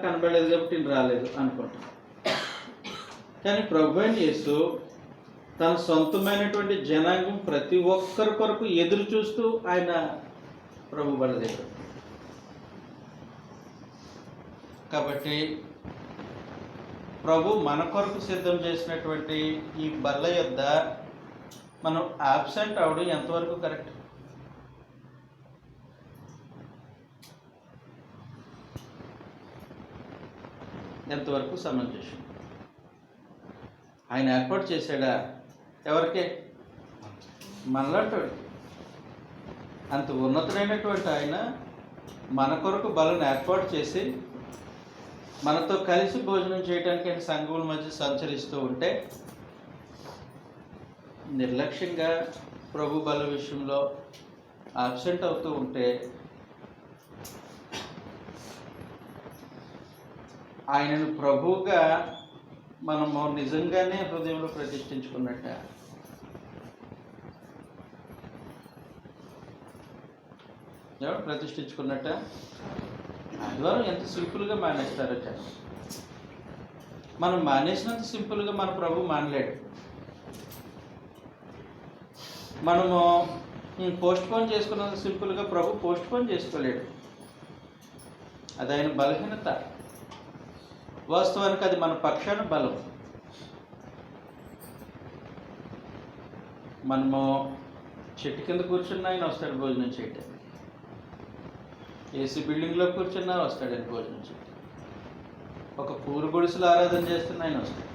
కనబడలేదు కాబట్టి ఈయన రాలేదు అనుకుంటాం. కానీ ప్రభువైన యేసు తన సొంతమైనటువంటి జనాంగం ప్రతి ఒక్కరి కొరకు ఎదురు చూస్తూ ఆయన ప్రభు బల్ల దగ్గర. కాబట్టి ప్రభు మన కొరకు సిద్ధం చేసినటువంటి ఈ బల్ల యొద్ద మనం ఆబ్సెంట్ అవడం ఎంతవరకు కరెక్ట్? ఎంతవరకు సమంజసం? ఆయన ఏర్పాటు చేశాడా? ఎవరికే? మనలాంటి అంత ఉన్నతుడైనటువంటి ఆయన మన కొరకు బలను ఏర్పాటు చేసి మనతో కలిసి భోజనం చేయడానికి ఆయన సంఘముల మధ్య సంచరిస్తూ ఉంటే, నిర్లక్ష్యంగా ప్రభు బల విషయంలో ఆబ్సెంట్ అవుతూ ఉంటే, ఆయనను ప్రభువుగా మనము నిజంగానే హృదయంలో ప్రతిష్ఠించుకున్నట్ట. ఎవరు ప్రతిష్ఠించుకున్నట్ట? ఆదివారం ఎంత సింపుల్గా మానేస్తారో జనం. మనం మానేసినంత సింపుల్గా మన ప్రభు మానలేడు. మనము పోస్ట్ పోన్ చేసుకున్నంత సింపుల్గా ప్రభు పోస్ట్ పోన్ చేసుకోలేడు. అది ఆయన బలహీనత. వాస్తవానికి అది మన పక్షాన బలం. మనము చెట్టు కింద కూర్చున్నా ఆయన వస్తాడు భోజనం చేయటం. ఏసీ బిల్డింగ్లో కూర్చున్నా వస్తాడు ఆయన భోజనం చేయటం. ఒక పూరు గుడిసెలు ఆరాధన చేస్తున్నా ఆయన వస్తాడు.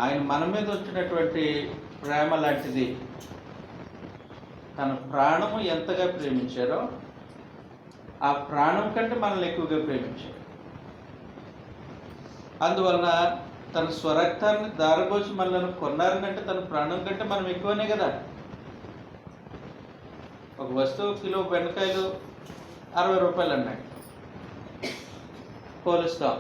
ఆయన మన మీద వచ్చినటువంటి ప్రేమ లాంటిది. తన ప్రాణము ఎంతగా ప్రేమించారో ఆ ప్రాణం కంటే మనల్ని ఎక్కువగా ప్రేమించాడు. అందువలన తన స్వరక్తాన్ని దారబోసి మనల్ని కొన్నారనంటే తన ప్రాణం కంటే మనం ఎక్కువనే కదా. ఒక వస్తువు కిలో బెండకాయలు 60 రూపాయలు అన్నాడు. పోలుస్తాం.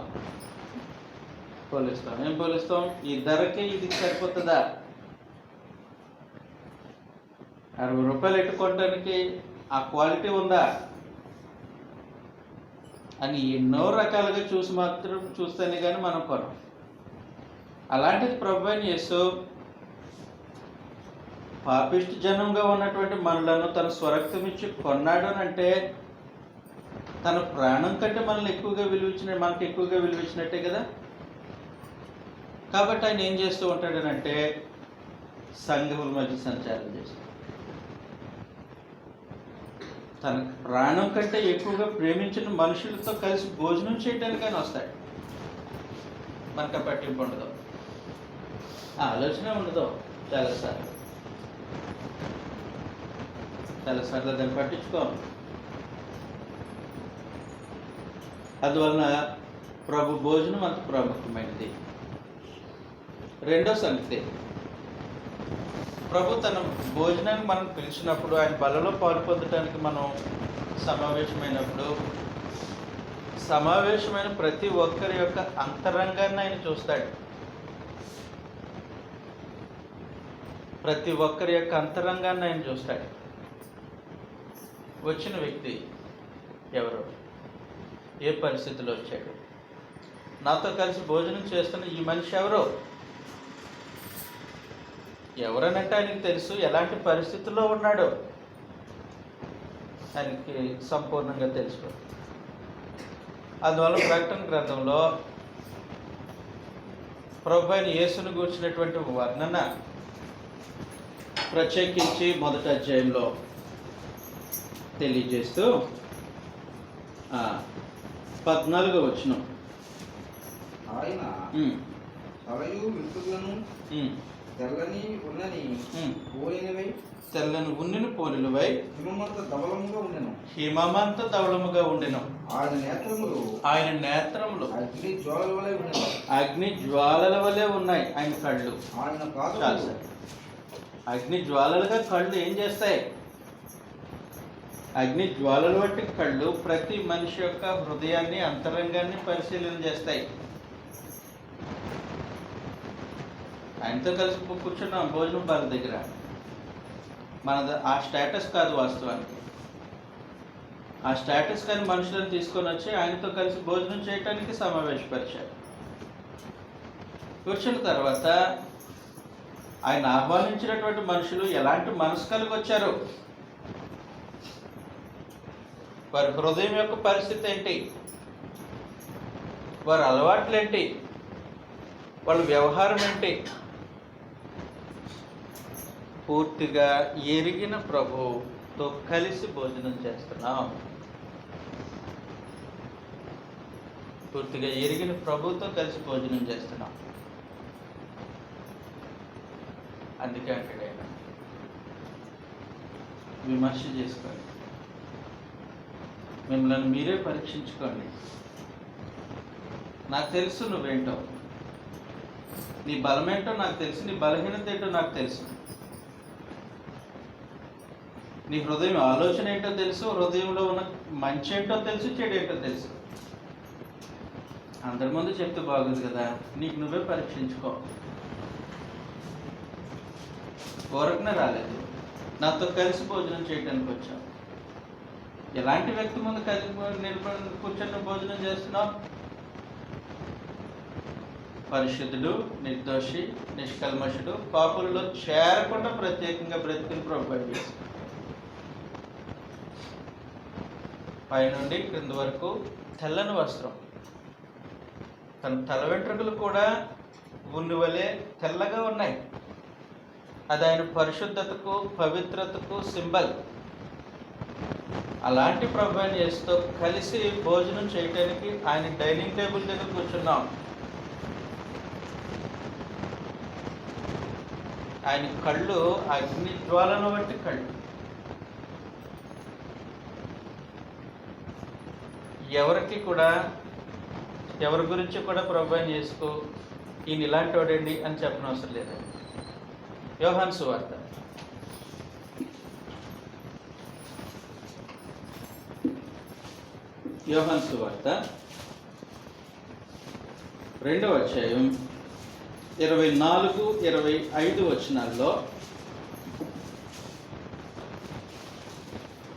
ఏం పోలుస్తాం? ఈ ధరకే ఇది సరిపోతుందా? రూపాయలు ఎట్టుకోవటానికి ఆ క్వాలిటీ ఉందా అని ఎన్నో రకాలుగా చూస్తేనే కానీ మనం కొనం. అలాంటిది ప్రభువైన యేసు పాపిష్టి జనంగా ఉన్నటువంటి మనలను తన స్వరక్తం ఇచ్చి కొన్నాడు అని అంటే తన ప్రాణం కంటే మనల్ని మనకి ఎక్కువగా విలువించినట్టే కదా. కాబట్టి ఆయన ఏం చేస్తూ ఉంటాడనంటే సంఘముల మధ్య సంచారం చేస్తాడు. తన ప్రాణం కంటే ఎక్కువగా ప్రేమించిన మనుషులతో కలిసి భోజనం చేయడానికి ఆయన వస్తాడు. మనకు పట్టింపు ఉండదు, ఆలోచన ఉండదు. చాలాసార్లు దాన్ని పట్టించుకోము. అందువలన ప్రభు భోజనం అంత ప్రాముఖ్యమైనది. రెండో సంగతి, ప్రభు తన భోజనాన్ని మనం పిలిచినప్పుడు, ఆయన బలలో పాలు పొందడానికి మనం సమావేశమైన ప్రతి ఒక్కరి యొక్క అంతరంగాన్ని ఆయన చూస్తాడు. ప్రతి ఒక్కరి యొక్క అంతరంగాన్ని ఆయన చూస్తాడు. వచ్చిన వ్యక్తి ఎవరు, ఏ పరిస్థితిలో వచ్చాడు, నాతో కలిసి భోజనం చేస్తున్న ఈ మనిషి ఎవరనంటే ఆయనకి తెలుసు. ఎలాంటి పరిస్థితుల్లో ఉన్నాడో ఆయనకి సంపూర్ణంగా తెలుసు. అందువల్ల ప్రకటన గ్రంథంలో ప్రభు అయిన యేసును గూర్చినటువంటి వర్ణన ప్రత్యేకించి మొదటి అధ్యాయంలో తెలియజేస్తూ 14వ వచనం, ఆయన తలయు వెంట్రుకలను తెల్లని ఉన్నని పోలినవై హిమమంత ధవళముగా ఉండెను. ఆయన నేత్రములు అగ్ని జ్వాలల వలె ఉన్నాయి. ఆయన కళ్ళు అగ్ని జ్వాలలుగా కళ్ళు ఏం చేస్తాయి? అగ్ని జ్వాలల వంటి కళ్ళు ప్రతి మనిషి యొక్క హృదయాన్ని, అంతరంగాన్ని పరిశీలన చేస్తాయి. ఆయనతో కలిసి కూర్చున్నాం భోజనం బాల దగ్గర. ఆ స్టేటస్ కాదు వాస్తవానికి. ఆ స్టేటస్ కానీ మనుషులను తీసుకొని వచ్చి ఆయనతో కలిసి భోజనం చేయడానికి సమావేశపరిచారు. కూర్చున్న తర్వాత ఆయన ఆహ్వానించినటువంటి మనుషులు ఎలాంటి మనసు కలిగి వచ్చారు, వారి హృదయం యొక్క పరిస్థితి ఏంటి, వారి అలవాట్లు ఏంటి, వాళ్ళ వ్యవహారం ఏంటి, పూర్తిగా ఎరిగిన ప్రభుతో కలిసి భోజనం చేస్తున్నాం. పూర్తిగా ఎరిగిన ప్రభుతో కలిసి భోజనం చేస్తున్నాం. అందుకే అంటాడు ఆయన, విమర్శ చేసుకోండి, మిమ్మల్ని మీరే పరీక్షించుకోండి. నాకు తెలుసు నువ్వేంటో, నీ బలమేంటో నాకు తెలుసు, నీ బలహీనత ఏంటో నాకు తెలుసు, నీ హృదయం ఆలోచన ఏంటో తెలుసు, హృదయంలో ఉన్న మంచి ఏంటో తెలుసు, చెడు ఏంటో తెలుసు. అందరి ముందు చెప్తే బాగుంది కదా, నీకు నువ్వే పరీక్షించుకో. కోరకనే రాలేదు, నాతో కలిసి భోజనం చేయడానికి వచ్చావు. ఎలాంటి వ్యక్తి ముందు కలిసి కూర్చొని భోజనం చేస్తున్నావు? పరిశుద్ధుడు, నిర్దోషి, నిష్కల్మషుడు, పాపుల్లో చేరకుండా ప్రత్యేకంగా బ్రతికిన ప్రభుత్వం చేసి పైనుండి క్రింద వరకు తెల్లని వస్త్రం, తన తల వెంట్రుకలు కూడా ఉన్ని వలె తెల్లగా ఉన్నాయి. అది ఆయన పరిశుద్ధతకు, పవిత్రతకు సింబల్. అలాంటి ప్రభువుని యేసుతో కలిసి భోజనం చేయడానికి ఆయన డైనింగ్ టేబుల్ దగ్గర కూర్చున్నాం. ఆయన కళ్ళు అగ్ని జ్వాలను వంటి కళ్ళు. ఎవరి గురించి కూడా ప్రభువుని యేసుకు ఈయన ఇలాంటి వాడండి అని చెప్పనవసరం లేదు. యోహాను సువార్త 2వ అధ్యాయం 24, 25 వచనాల్లో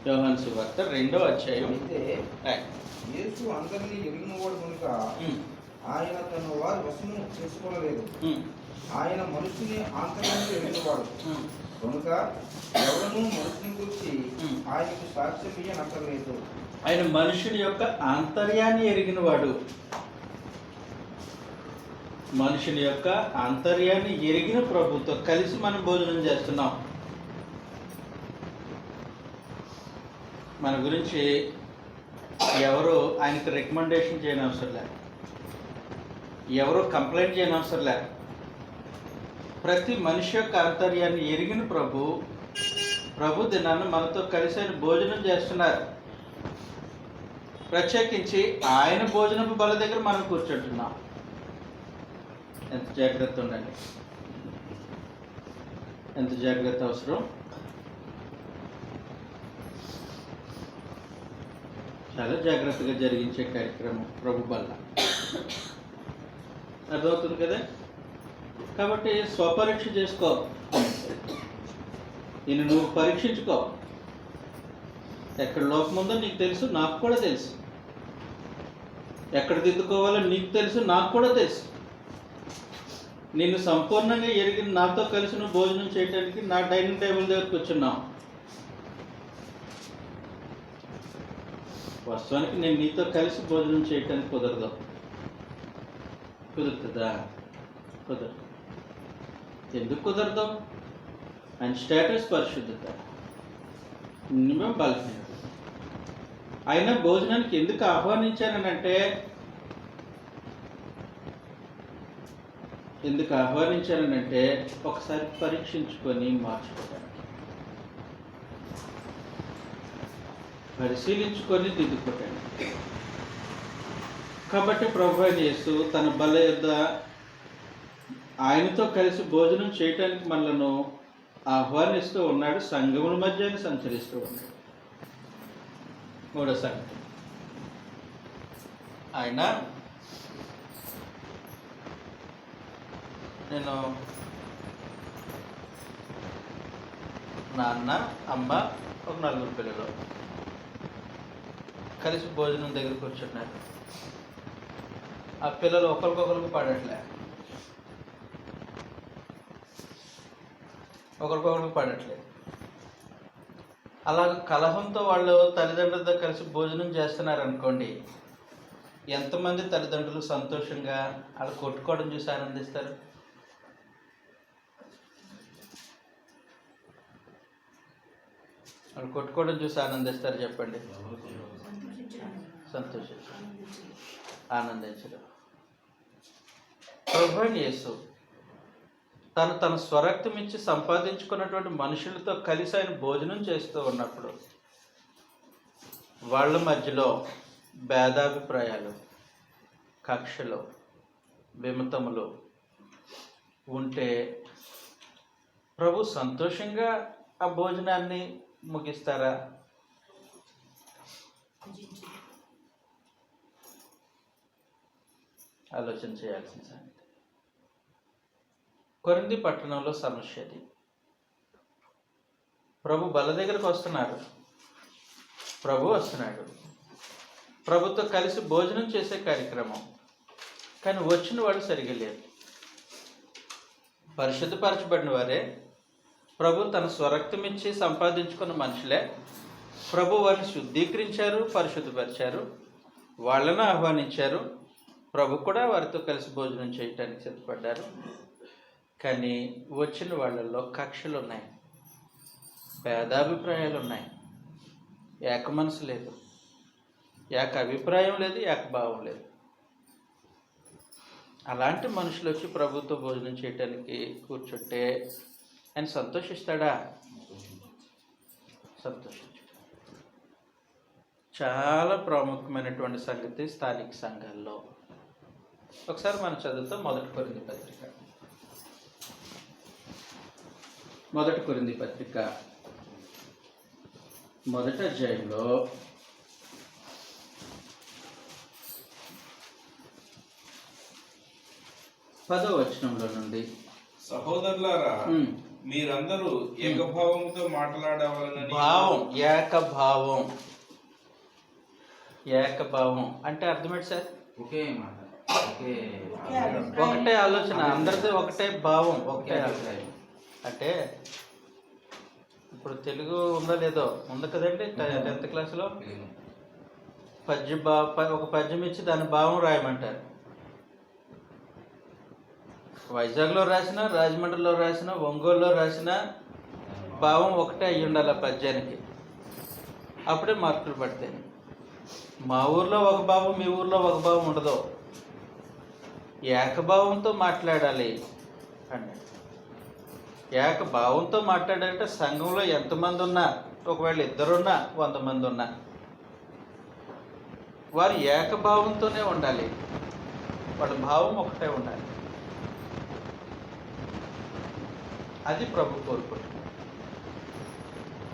యోహాను సువార్త 2వ అధ్యాయం. అయితే రైట్. యేసు అందరినీ ఎరిగినవాడు కనుక ఉమ్, ఆయన తన వారి వశము చేసుకోలేదు. ఉమ్, ఆయన మనుషుని ఆంతర్యాన్ని ఎరిగినవాడు ఉమ్. కనుక ఎవరనూ మనుషుని గురించి ఉమ్. ఆయనకు సాక్ష్యం ఇయ్యనక్కర్లేదు. ఆయన మనుషుని యొక్క ఆంతర్యాన్ని ఎరిగినవాడు. మనుషుని యొక్క ఆంతర్యాన్ని ఎరిగిన ప్రభుతో కలిసి మనం భోజనం చేస్తున్నాం. మన గురించి ఎవరు ఆయనకు రికమెండేషన్ చేయని అవసరం లేదు, ఎవరు కంప్లైంట్ చేయని అవసరం లేదు. ప్రతి మనిషి యొక్క ఆంతర్యాన్ని ఎరిగిన ప్రభు దినాన్ని మనతో కలిసి ఆయన భోజనం చేస్తున్నారు. ప్రత్యేకించి ఆయన భోజనపు బల దగ్గర మనం కూర్చుంటున్నాం. ఎంత జాగ్రత్త ఉండండి, ఎంత జాగ్రత్త అవసరం. చాలా జాగ్రత్తగా జరిగించే కార్యక్రమం ప్రభు బల్ల. అర్థమవుతుంది కదా? కాబట్టి స్వపరీక్ష చేసుకో, నేను నువ్వు పరీక్షించుకో. ఎక్కడ లోపం ఉందో నీకు తెలుసు, నాకు కూడా తెలుసు. ఎక్కడ దిద్దుకోవాలో నీకు తెలుసు, నాకు కూడా తెలుసు. నిన్ను సంపూర్ణంగా ఎరిగిన నాతో కలిసి నువ్వు భోజనం చేయడానికి నా డైనింగ్ టేబుల్ దగ్గర కూర్చున్నావు. వాస్తవానికి నేను నీతో కలిసి భోజనం చేయటానికి కుదరదు. కుదురుతుందా? కుదరదు. ఎందుకు కుదరదు? ఆయన స్టేటస్ పరిశుద్ధత, మినిమం బలహీనత. అయినా భోజనానికి ఎందుకు ఆహ్వానించానంటే ఒకసారి పరీక్షించుకొని మార్చుకోవడానికి, పరిశీలించుకొని దిద్దుకోవడానికి. కాబట్టి ప్రభు అయిన యేసు తన బల యొద్ద ఆయనతో కలిసి భోజనం చేయటానికి మనలను ఆహ్వానిస్తూ ఉన్నాడు. సంఘముల మధ్య సంచరిస్తూ ఉన్నాడు. మూడో సంగతి, ఆయన నేను నాన్న, అమ్మ, ఒక 4 పిల్లలు కలిసి భోజనం దగ్గర కూర్చున్నారు. ఆ పిల్లలు ఒకరికొకరికి పడట్లే, అలా కలహంతో వాళ్ళు తల్లిదండ్రులతో కలిసి భోజనం చేస్తున్నారు అనుకోండి. ఎంతమంది తల్లిదండ్రులు సంతోషంగా వాళ్ళు కొట్టుకోవడం చూసి ఆనందిస్తారు? వాళ్ళు కొట్టుకోవడం చూసి ఆనందిస్తారు? చెప్పండి. సంతోషించడం, ఆనందించడం. ప్రభువైన యేసు తన స్వరక్తం ఇచ్చి సంపాదించుకున్నటువంటి మనుషులతో కలిసి ఆయన భోజనం చేస్తూ ఉన్నప్పుడు వాళ్ళ మధ్యలో భేదాభిప్రాయాలు, కక్షలు, విమతములు ఉంటే ప్రభు సంతోషంగా ఆ భోజనాన్ని ముగిస్తారా? ఆలోచన చేయాల్సిన సంగతి. కొరింథీ పట్టణంలో సమస్య అది. ప్రభు బల దగ్గరకు వస్తున్నాడు, ప్రభుతో కలిసి భోజనం చేసే కార్యక్రమం. కానీ వచ్చిన వాడు సరిగా లేదు. పరిశుద్ధపరచబడిన వారే, ప్రభు తన స్వరక్తం ఇచ్చి సంపాదించుకున్న మనుషులే. ప్రభు వారిని శుద్ధీకరించారు, పరిశుద్ధపరిచారు, వాళ్ళను ఆహ్వానించారు. ప్రభు కూడా వారితో కలిసి భోజనం చేయటానికి సిద్ధపడ్డారు. కానీ వచ్చిన వాళ్ళల్లో కక్షలు ఉన్నాయి, భేదాభిప్రాయాలు ఉన్నాయి, ఏక మనసు లేదు, ఏక అభిప్రాయం లేదు, ఏకభావం లేదు. అలాంటి మనుషులు వచ్చి ప్రభుతో భోజనం చేయటానికి కూర్చుంటే ఆయన సంతోషిస్తాడా? సంతోషించడు. చాలా ప్రాముఖ్యమైనటువంటి సంగతి స్థానిక సంఘాల్లో. ఒకసారి మనం చదువుతాం. మొదటి కొరింథీ పత్రిక మొదటి అధ్యాయంలో 10వ వచనంలో నుండి, సహోదరులారా, మీరందరూ ఏకభావంతో మాట్లాడవాలని భావం, ఏకభావం. ఏకభావం అంటే అర్థమేంటి సార్? ఒకే మాట, ఒకే ఒకటే ఆలోచన, అందరిది ఒకటే భావం, ఒకటే అభిప్రాయం. అంటే ఇప్పుడు తెలుగు ఉందో లేదో, ఉంది కదండి 10th క్లాస్లో. ఒక పద్యం ఇచ్చి దాని భావం రాయమంటారు. వైజాగ్లో రాసిన, రాజమండ్రిలో రాసిన, ఒంగోలులో రాసిన భావం ఒకటే అయ్యి ఉండాలి ఆ పద్యానికి, అప్పుడే మార్కులు పడతాయి. మా ఊర్లో ఒక భావం, మీ ఊర్లో ఒక భావం ఉండదు. ఏకభావంతో మాట్లాడాలి అండి. ఏకభావంతో మాట్లాడాలంటే సంఘంలో ఎంతమంది ఉన్నా, ఒకవేళ ఇద్దరున్నా 100 మంది ఉన్నా, వారు ఏకభావంతోనే ఉండాలి. వాళ్ళ భావం ఒకటే ఉండాలి. అది ప్రభు కోరుకుంటుంది.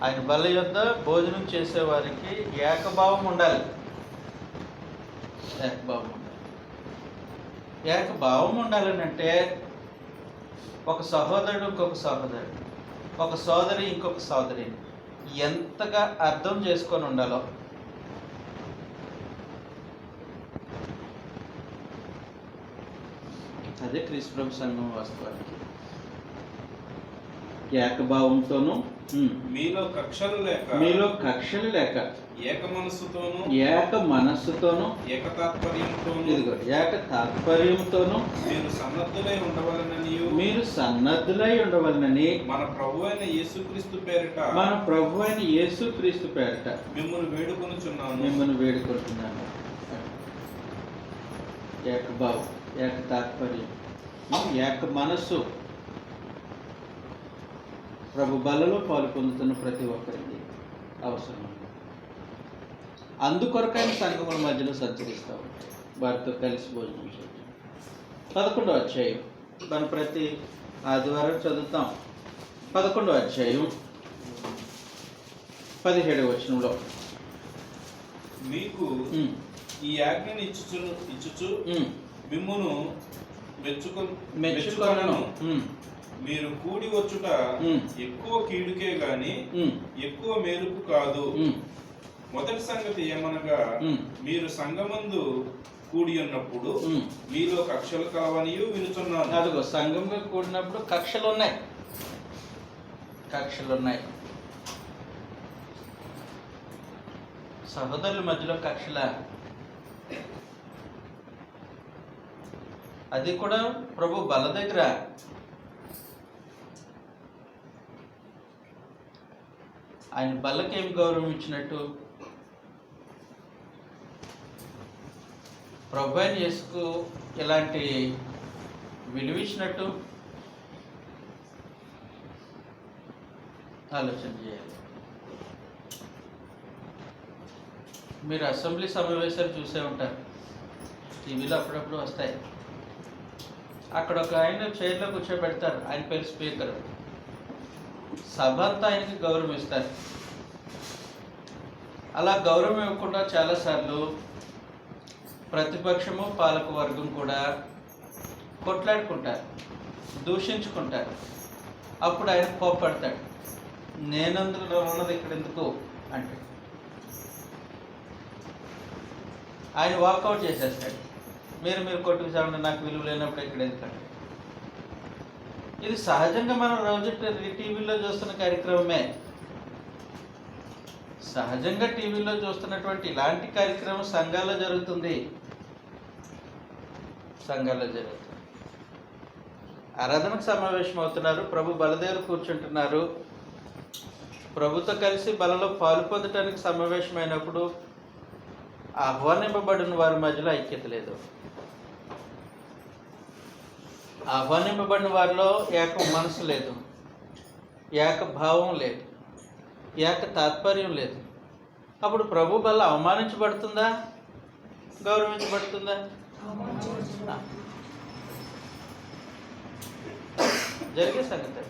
ఆయన బల్ల యొద్ద భోజనం చేసేవారికి ఏకభావం ఉండాలి. ఏకభావం ఉండాలి. ఏకభావం ఉండాలని అంటే ఒక సహోదరుడు ఇంకొక సహోదరుడు, ఒక సోదరి ఇంకొక సోదరి ఎంతగా అర్థం చేసుకొని ఉండాలో. అదే క్రీస్తు ప్రభు సంఘం వాస్తవానికి. ఏకభావంతోనూ మీలో కక్షలు లేక ఏక మనస్సుతోనూ ఏక మనస్సుతోనూ ఏక తాత్పర్యంతోనూ ఇదిగో ఏక తాత్పర్యంతోనూ మీరు సన్నద్ధులై ఉండవలనని మన ప్రభు అయిన యేసుక్రీస్తు పేరిట మిమ్మల్ని వేడుకొనుచున్నాను. ఏకభావం, ఏక తాత్పర్యం, ఏక మనస్సు. ప్రభు బలలో పాలు పొందుతున్న ప్రతి ఒక్కరికి అవసరం. అందుకొరకైన సంఘముల మధ్యలో సంచరిస్తాం, వారితో కలిసి భోజనం చేద్దాం. 11వ అధ్యాయం మనం ప్రతి ఆదివారం చదువుతాం. 11వ అధ్యాయం 17వ వచనంలో మీకు ఈ ఆజ్ఞను ఇచ్చుచు మిమ్మును మెచ్చుకొనను. మీరు కూడి వచ్చుట ఎక్కువ కీడుకే గాని ఎక్కువ మేలుకు కాదు. మొదటి సంగతి ఏమనగా మీరు సంఘమందు కూడి ఉన్నప్పుడు మీలో కక్షలు కలవనియు వినుచున్నాను. అదిగో సంఘంగా కూడినప్పుడు కక్షలు ఉన్నాయి. సహోదరుల మధ్యలో కక్షల, అది కూడా ప్రభు బల దగ్గర. ఆయన బల్లకి ఏం గౌరవం ఇచ్చినట్టు, ప్రభు అయిన యేసుకు ఎలాంటి విలువ ఇచ్చినట్టు ఆలోచన చేయాలి. మీరు అసెంబ్లీ సమావేశాలు చూసే ఉంటారు, టీవీలో అప్పుడప్పుడు వస్తాయి. అక్కడ ఒక ఆయన చైర్లో కూర్చోబెడతారు, ఆయన పేరు స్పీకర్. సభ అంతా ఆయనకి గౌరవం ఇస్తారు. అలా గౌరవం ఇవ్వకుండా చాలాసార్లు ప్రతిపక్షము పాలక వర్గం కూడా కొట్లాడుకుంటారు, దూషించుకుంటారు. అప్పుడు ఆయన కోప్పడతాడు, నేనందుకు ఉన్నది ఇక్కడ ఎందుకు అంటే ఆయన వాకౌట్ చేసేస్తాడు. మీరు కొట్టుకు చాలండి, నాకు విలువ లేనప్పుడు ఇక్కడ ఎందుకంటే. ఇది సహజంగా మనం రోజు టీవీలో చూస్తున్న కార్యక్రమమే. సహజంగా టీవీలో చూస్తున్నటువంటి ఇలాంటి కార్యక్రమం సంఘాల్లో జరుగుతుంది. ఆరాధనకు సమావేశం అవుతున్నారు, ప్రభు బల దగ్గర కూర్చుంటున్నారు. ప్రభుతో కలిసి బలలో పాలు పొందటానికి సమావేశమైనప్పుడు ఆహ్వానింపబడిన వారి మధ్యలో ఐక్యత లేదు. ఆహ్వానింపబడిన వారిలో ఏక మనసు లేదు, ఏక భావం లేదు, ఏక తాత్పర్యం లేదు. అప్పుడు ప్రభు బల్ల అవమానించబడుతుందా, గౌరవించబడుతుందా? జరిగే సంగతి.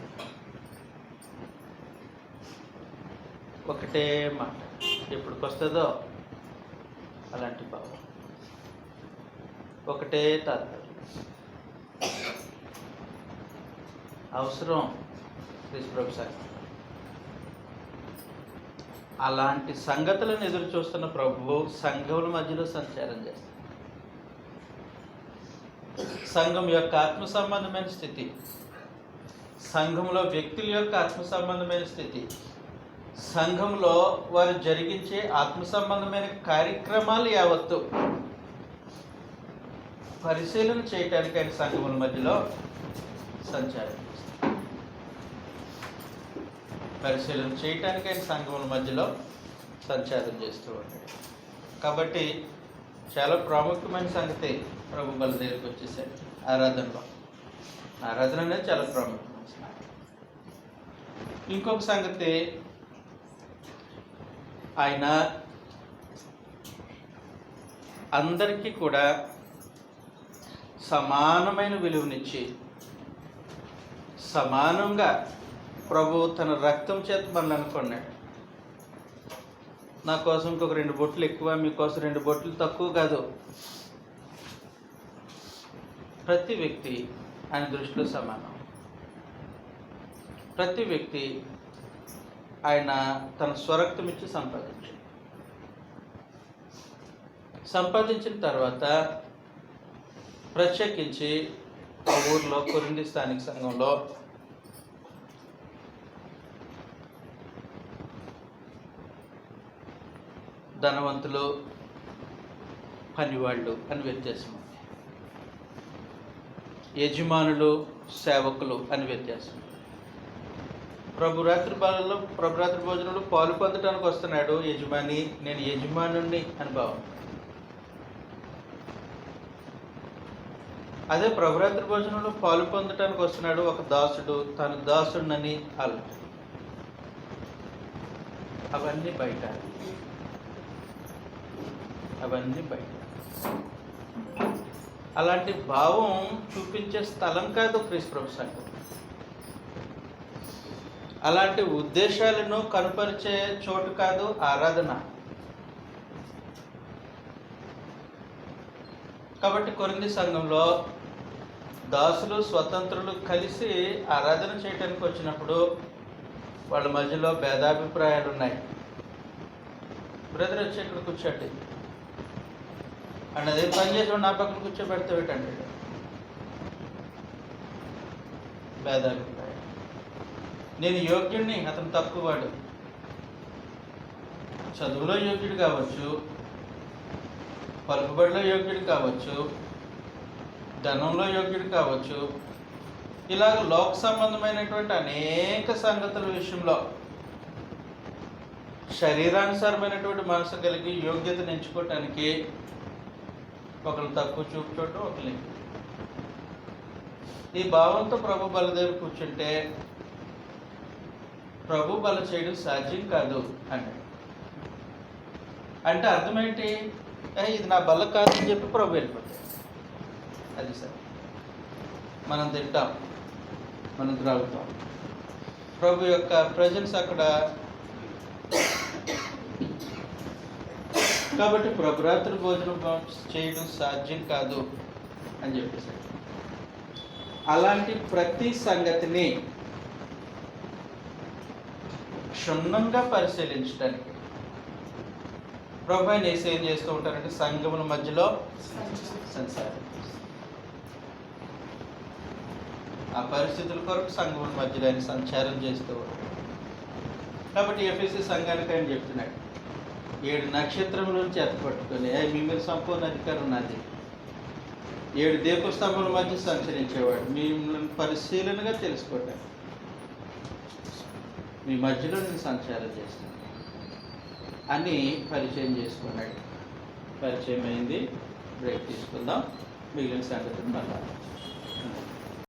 ఒకటే మాట ఎప్పుడు వస్తుందో అలాంటి భావం, ఒకటే తాత్పర్యం. అవసరం క్రీస్తు సార్. అలాంటి సంగతులను ఎదురు చూస్తున్న ప్రభువు సంఘముల మధ్యలో సంచారం చేస్తారు. సంఘం యొక్క ఆత్మ సంబంధమైన స్థితి, సంఘంలో వ్యక్తుల యొక్క ఆత్మ సంబంధమైన స్థితి, సంఘంలో వారు జరిగించే ఆత్మ సంబంధమైన కార్యక్రమాలు యావత్తు పరిశీలన చేయటానికి ఆయన సంఘముల మధ్యలో సంచారం చేస్తారు. పరిశీలన చేయటానికి ఆయన సంఘముల మధ్యలో సంచారం చేస్తూ ఉంటాడు. కాబట్టి చాలా ప్రాముఖ్యమైన సంగతి ప్రభు బల దగ్గరికి వచ్చేసారు. ఆరాధన అనేది చాలా ప్రాముఖ్యమైన సంగతి. ఇంకొక సంగతి, ఆయన అందరికీ కూడా సమానమైన విలువనిచ్చి సమానంగా ప్రభు తన రక్తం చేత మనల్ని అనుకున్నాడు. నా కోసం ఇంకొక 2 బొట్లు ఎక్కువ, మీకోసం 2 బొట్లు తక్కువ కాదు. ప్రతి వ్యక్తి ఆయన దృష్టిలో సమానం. ప్రతి వ్యక్తి ఆయన తన స్వరక్తం ఇచ్చి సంపాదించిన తర్వాత ప్రత్యేకించి ఆ ఊర్లో కొరింథీ స్థానిక సంఘంలో ధనవంతులు, పనివాళ్ళు అని వ్యత్యాసం ఉంది. యజమానులు, సేవకులు అని వ్యత్యాసం. ప్రభురాత్రి భోజనంలో పాలు పొందడానికి వస్తున్నాడు యజమాని, నేను యజమానుణ్ణి అని భావం. అదే ప్రభురాత్రి భోజనంలో పాలు పొందడానికి వస్తున్నాడు ఒక దాసుడు, తను దాసుడినని ఆలోచన. అవన్నీ బయట. అలాంటి భావం చూపించే స్థలం కాదు క్రీస్తు ప్రభు సంఘం. అలాంటి ఉద్దేశాలను కనుపరిచే చోటు కాదు ఆరాధన. కాబట్టి కొరింథీ సంఘంలో దాసులు, స్వతంత్రులు కలిసి ఆరాధన చేయడానికి వచ్చినప్పుడు వాళ్ళ మధ్యలో భేదాభిప్రాయాలు ఉన్నాయి. బ్రదర్ వచ్చి ఇక్కడ కూర్చోండి అన్నది పని చేసి నా పక్కన కూర్చోబెడితే పెట్టండి. భేదాభిప్రాయం. నేను యోగ్యుడిని, అతను తక్కువవాడు. చదువులో యోగ్యుడు కావచ్చు, పలుకుబడిలో యోగ్యుడు కావచ్చు, ధనంలో యోగ్యుడు కావచ్చు. ఇలాగ లోక సంబంధమైనటువంటి అనేక సంగతుల విషయంలో శరీరానుసారమైనటువంటి మనసు కలిగి యోగ్యతను ఎంచుకోవటానికి ఒకరు తక్కువ చూపు చూడటం, ఒకరు ఈ భావంతో ప్రభు బల దగ్గర కూర్చుంటే ప్రభు బల చేయడం సాధ్యం కాదు అన్నాడు. అంటే అర్థమేంటి? ఇది నా బల కాదని చెప్పి ప్రభు వెళ్ళిపోతాడు. అది సార్, మనం తింటాం, మనం త్రాగుతాం, ప్రభు యొక్క ప్రజెన్స్ అక్కడ. కాబట్టి ప్రభురాత్రి భోజనం చేయడం సాధ్యం కాదు అని చెప్పేసాడు. అలాంటి ప్రతి సంగతిని క్షుణ్ణంగా పరిశీలించడానికి ప్రభు ఆయన ఏం చేస్తూ ఉంటారంటే సంఘముల మధ్యలో సంసారం. ఆ పరిస్థితుల కొరకు సంఘముల మధ్యలో ఆయన సంచారం చేస్తూ ఉంటాడు. కాబట్టి ఎఫెసీ సంఘానికి ఆయన చెప్తున్నాడు, 7 నక్షత్రములను చేతపట్టుకొని మీ మీద సంపూర్ణ అధికారం నాది. 7 దీపస్తంభముల మధ్య సంచరించేవాడు, మిమ్మల్ని పరిశీలనగా తెలుసుకోవటం, మీ మధ్యలో నేను సంచారం చేస్తాను అని పరిచయం చేసుకున్నాడు. పరిచయం అయింది. బ్రేక్ తీసుకుందాం. మిగిలిన సంగతిని మళ్ళా